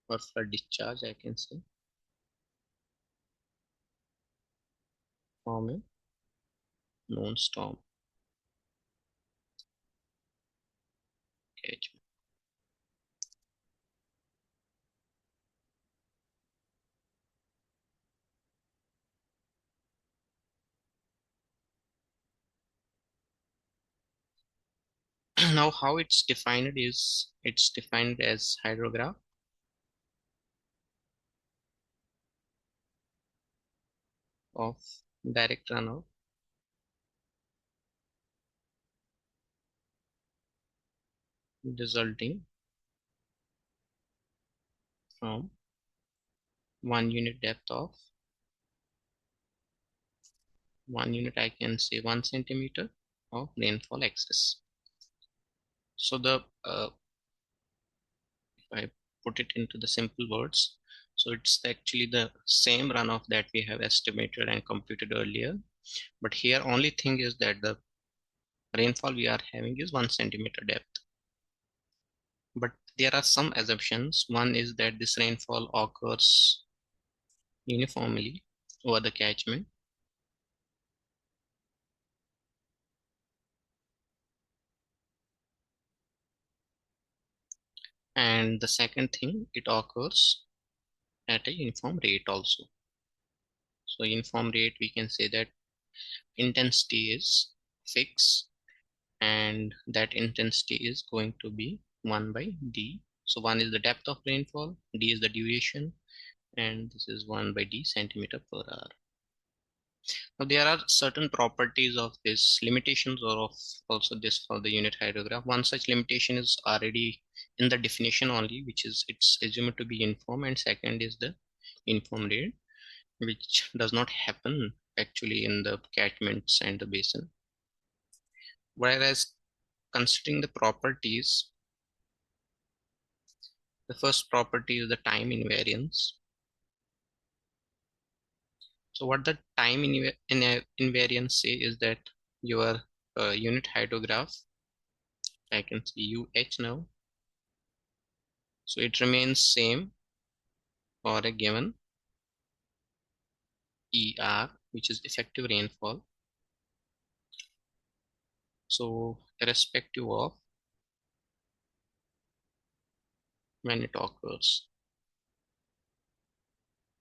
or flood discharge, I can say, from a known storm catchment. Now how it's defined is, it's defined as hydrograph of direct runoff resulting from 1 unit depth of 1 unit, I can say 1 centimeter of rainfall excess. So the if I put it into the simple words, so it's actually the same runoff that we have estimated and computed earlier, but here only thing is that the rainfall we are having is 1 centimeter depth, but there are some assumptions. One is that this rainfall occurs uniformly over the catchment. And the second thing, it occurs at a uniform rate also. So uniform rate, we can say that intensity is fixed, and that intensity is going to be 1 by d. So 1 is the depth of rainfall, d is the duration, and this is 1 by d centimeter per hour. Now there are certain properties of this, limitations or of also this for the unit hydrograph. One such limitation is already in the definition only, which is it's assumed to be uniform, and second is the uniform rate, which does not happen actually in the catchments and the basin. Whereas considering the properties, the first property is the time invariance. So what the time invariance say is that your unit hydrograph, I can see UH now, so it remains same for a given ER, which is effective rainfall. So irrespective of when it occurs.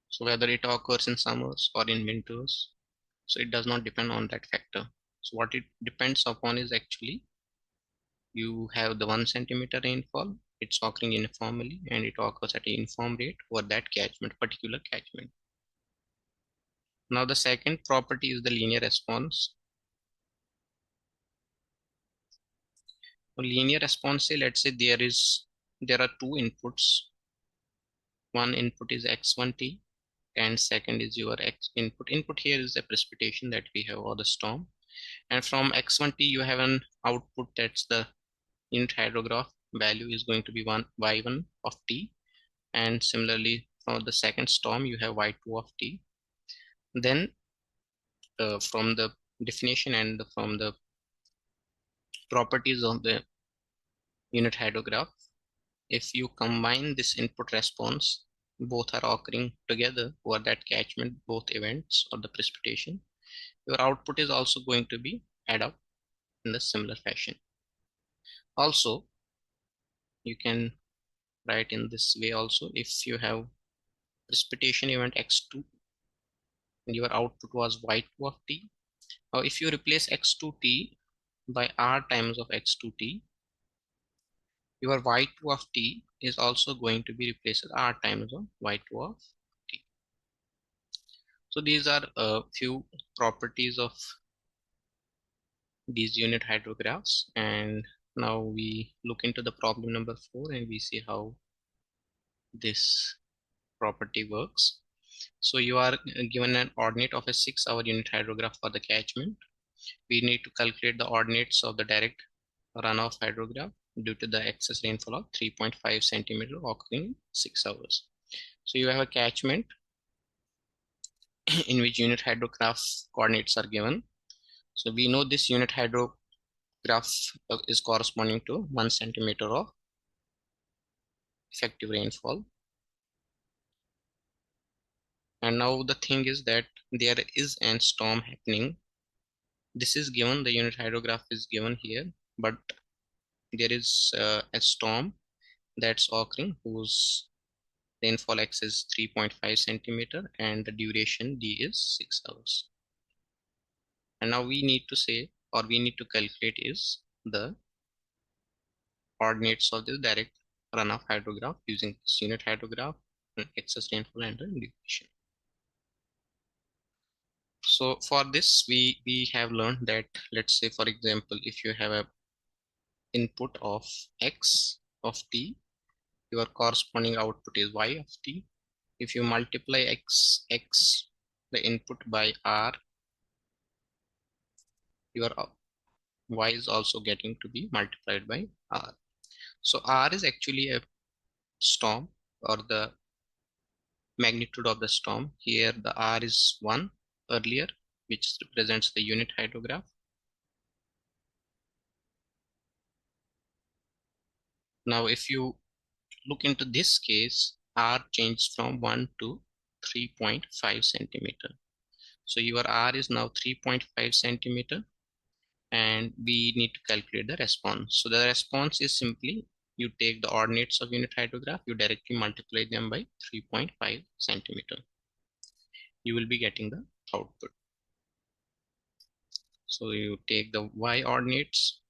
So whether it occurs in summers or in winters, so it does not depend on that factor. So what it depends upon is actually you have the 1 centimeter rainfall, it's occurring uniformly and it occurs at a uniform rate over that catchment, particular catchment. Now the second property is the linear response. Linear response, say let's say there are two inputs. One input is x1t and second is your x input. Input here is the precipitation that we have or the storm, and from x1t you have an output, that's the unit hydrograph value is going to be 1 y1 of t, and similarly for the second storm you have y2 of t. Then from the definition and from the properties of the unit hydrograph, if you combine this input response, both are occurring together over that catchment, both events or the precipitation, your output is also going to be add up in the similar fashion. Also, you can write in this way also, if you have precipitation event x2 and your output was y2 of t, or if you replace x2t by r times of x2t, your y2 of t is also going to be replaced with r times of y2 of t. So these are a few properties of these unit hydrographs, and now we look into the problem number 4 and we see how this property works. So you are given an ordinate of a 6-hour unit hydrograph for the catchment. We need to calculate the ordinates of the direct runoff hydrograph due to the excess rainfall of 3.5 centimeter occurring in 6 hours. So you have a catchment in which unit hydrograph coordinates are given. So we know this unit hydrograph is corresponding to 1 centimeter of effective rainfall. And now the thing is that there is a storm happening. This is given, the unit hydrograph is given here, but there is a storm that's occurring whose rainfall x is 3.5 centimeter and the duration d is 6 hours. And now we need to say, or we need to calculate is the coordinates of the direct runoff hydrograph using this unit hydrograph and excess rainfall and the duration. So for this, we have learned that, let's say for example, if you have a input of x of t, your corresponding output is y of t. If you multiply x the input by r, your y is also getting to be multiplied by r. So r is actually a storm or the magnitude of the storm. Here the r is 1 earlier, which represents the unit hydrograph. Now if you look into this case, R changed from 1 to 3.5 centimeter. So your R is now 3.5 centimeter, and we need to calculate the response. So the response is simply you take the ordinates of unit hydrograph, you directly multiply them by 3.5 centimeter. You will be getting the output. So you take the Y ordinates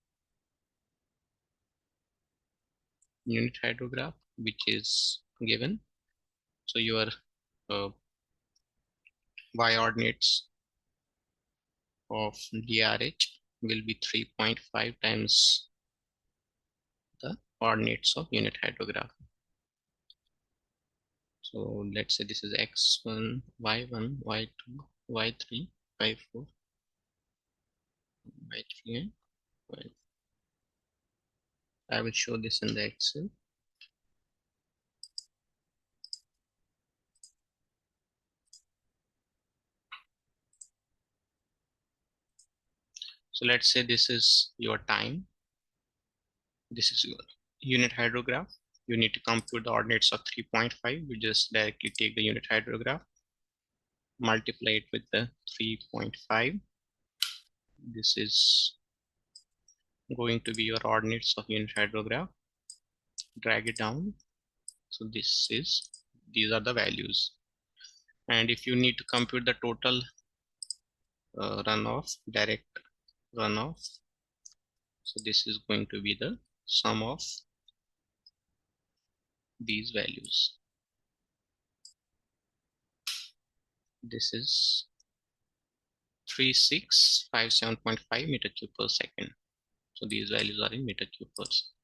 unit hydrograph, which is given. So your Y ordinates of DRH will be 3.5 times the ordinates of unit hydrograph. So let's say this is x1, y1, y2, y3, y4, y3, and y4. I will show this in the Excel. So let's say this is your time. This is your unit hydrograph. You need to compute the ordinates of 3.5. You just directly take the unit hydrograph, multiply it with the 3.5. This is going to be your ordinates of unit hydrograph. Drag it down. So these are the values. And if you need to compute the total runoff, direct runoff, so this is going to be the sum of these values. This is 3657.5 meter cube per second. So these values are in meter cube per second.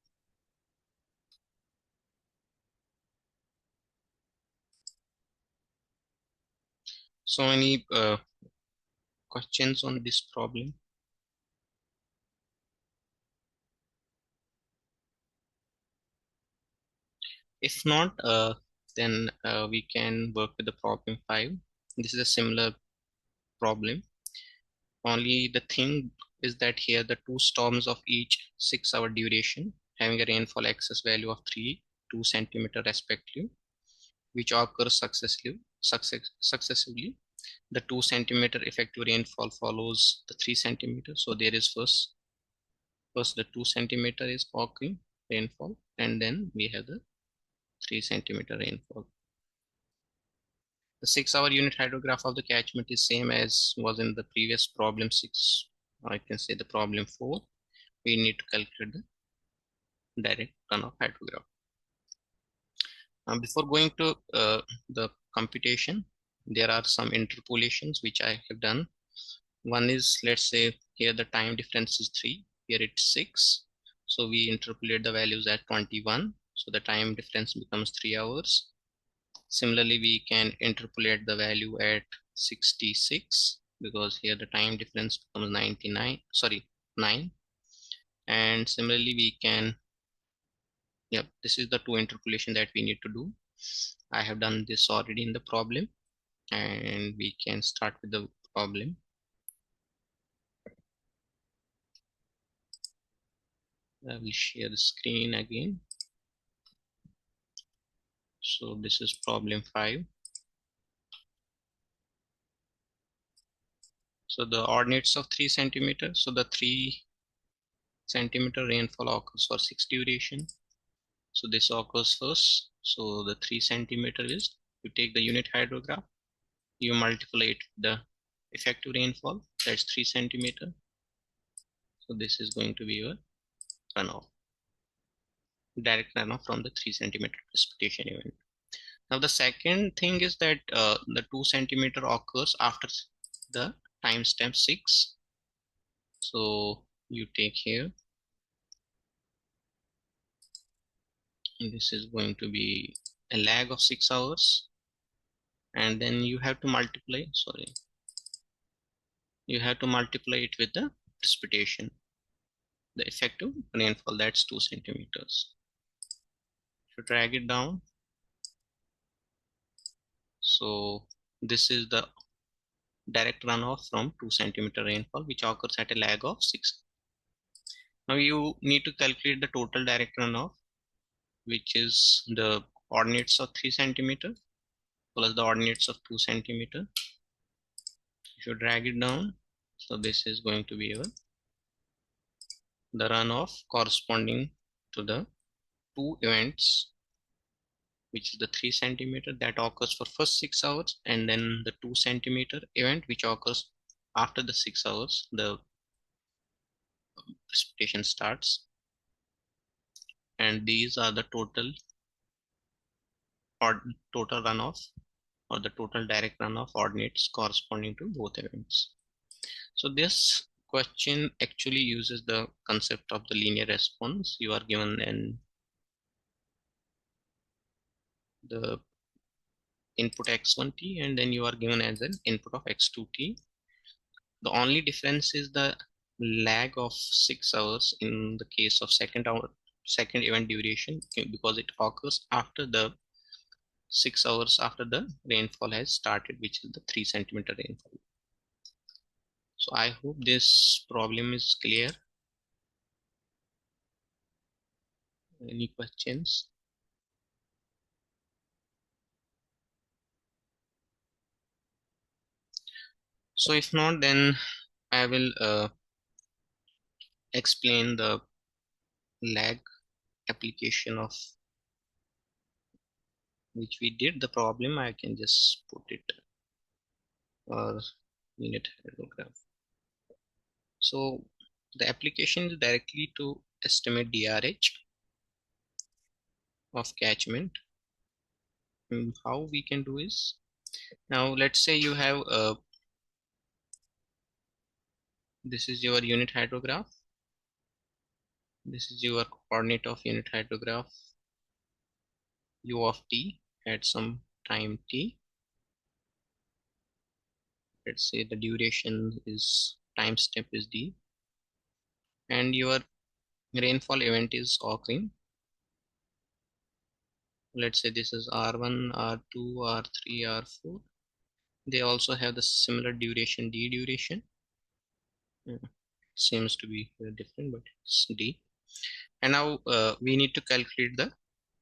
So any questions on this problem? If not, then we can work with the problem 5. This is a similar problem. Only the thing is that here the two storms of each 6-hour duration having a rainfall excess value of 2 centimeter respectively, which occurs successively. The 2 centimeter effective rainfall follows the 3 centimeter. So there is first the 2 centimeter is occurring rainfall, and then we have the 3 centimeter rainfall. The 6-hour unit hydrograph of the catchment is same as was in the previous problem 6. I can say the problem 4. We need to calculate the direct runoff hydrograph. Before going to the computation, there are some interpolations which I have done. One is, let's say here the time difference is 3, here it's 6. So we interpolate the values at 21. So the time difference becomes 3 hours. Similarly, we can interpolate the value at 66 because here the time difference becomes 9. And similarly, we can, yep, this is the two interpolation that we need to do. I have done this already in the problem, and we can start with the problem. I will share the screen again. So this is problem 5. So the ordinates of 3 centimeters. So the 3 centimeter rainfall occurs for 6 duration. So this occurs first. So the 3 centimeter is, you take the unit hydrograph, you multiply it with the effective rainfall, that's 3 centimeter. So this is going to be your runoff, direct runoff from the 3 centimeter precipitation event. Now the second thing is that the 2 centimeter occurs after the timestamp 6. So you take here, and this is going to be a lag of 6 hours, and then you have to multiply it with the precipitation, the effective rainfall, that's 2 centimeters. If you drag it down, so this is the direct runoff from 2 centimeter rainfall, which occurs at a lag of 6. Now you need to calculate the total direct runoff. which is the ordinates of 3 centimeter plus the ordinates of 2 centimeter. If you drag it down, so this is going to be the runoff corresponding to the two events, which is the 3 centimeter that occurs for first 6 hours, and then the 2 centimeter event which occurs after the 6 hours the precipitation starts. And these are the total runoff or the total direct runoff ordinates corresponding to both events. So this question actually uses the concept of the linear response. You are given the input x1t and then you are given as an input of x2t. The only difference is the lag of 6 hours in the case of second event duration, because it occurs after the 6 hours after the rainfall has started, which is the 3 centimeter rainfall. So I hope this problem is clear. Any questions? So if not, then I will explain the lag application of which we did the problem. I can just put it or unit hydrograph. So the application is directly to estimate DRH of catchment. And how we can do is, now let's say you have this is your unit hydrograph. This is your coordinate of unit hydrograph u of t at some time t. Let's say the duration is time step is d, and your rainfall event is occurring. Let's say this is r1, r2, r3, r4. They also have the similar duration, d duration. Seems to be different, but it's d. And now we need to calculate the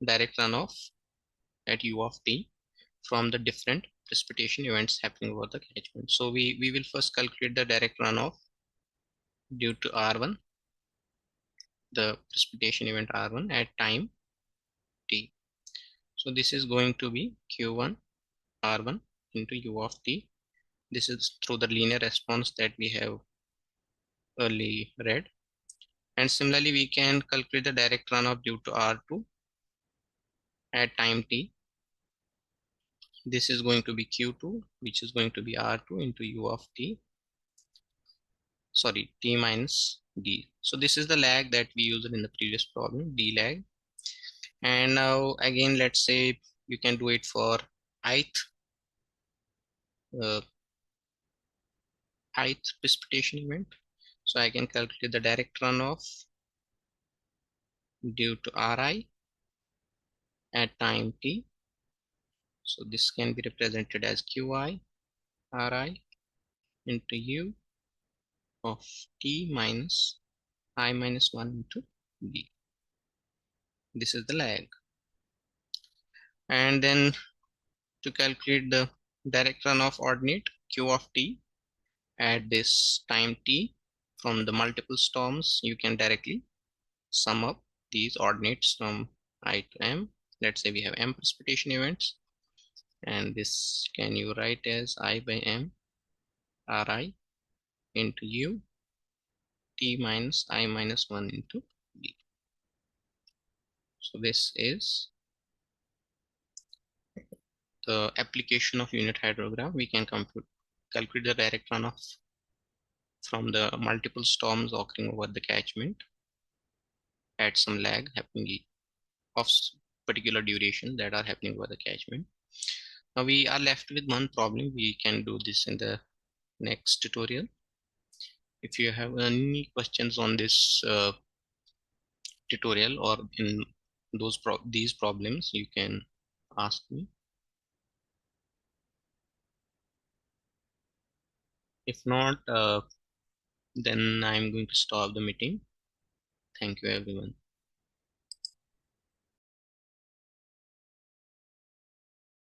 direct runoff at u of t from the different precipitation events happening over the catchment. So we will first calculate the direct runoff due to r1, the precipitation event r1 at time t. So this is going to be q1 r1 into u of t. This is through the linear response that we have early read. And similarly, we can calculate the direct runoff due to r2 at time t. This is going to be q2, which is going to be r2 into u of t, sorry, t minus d. So this is the lag that we used in the previous problem, d lag. And now again, let's say you can do it for ith uh, ith precipitation event. So I can calculate the direct runoff due to ri at time t. So this can be represented as qi ri into u of t minus I minus 1 into d. This is the lag. And then to calculate the direct runoff ordinate q of t at this time t from the multiple storms, you can directly sum up these ordinates from I to m. Let's say we have m precipitation events, and this can you write as I by m ri into u t minus I minus 1 into d. So this is the application of unit hydrograph. We can calculate the direct runoff from the multiple storms occurring over the catchment at some lag happening of particular duration that are happening over the catchment. Now we are left with one problem. We can do this in the next tutorial. If you have any questions on this tutorial or in these problems, you can ask me. If not, then I'm going to stop the meeting. Thank you, everyone.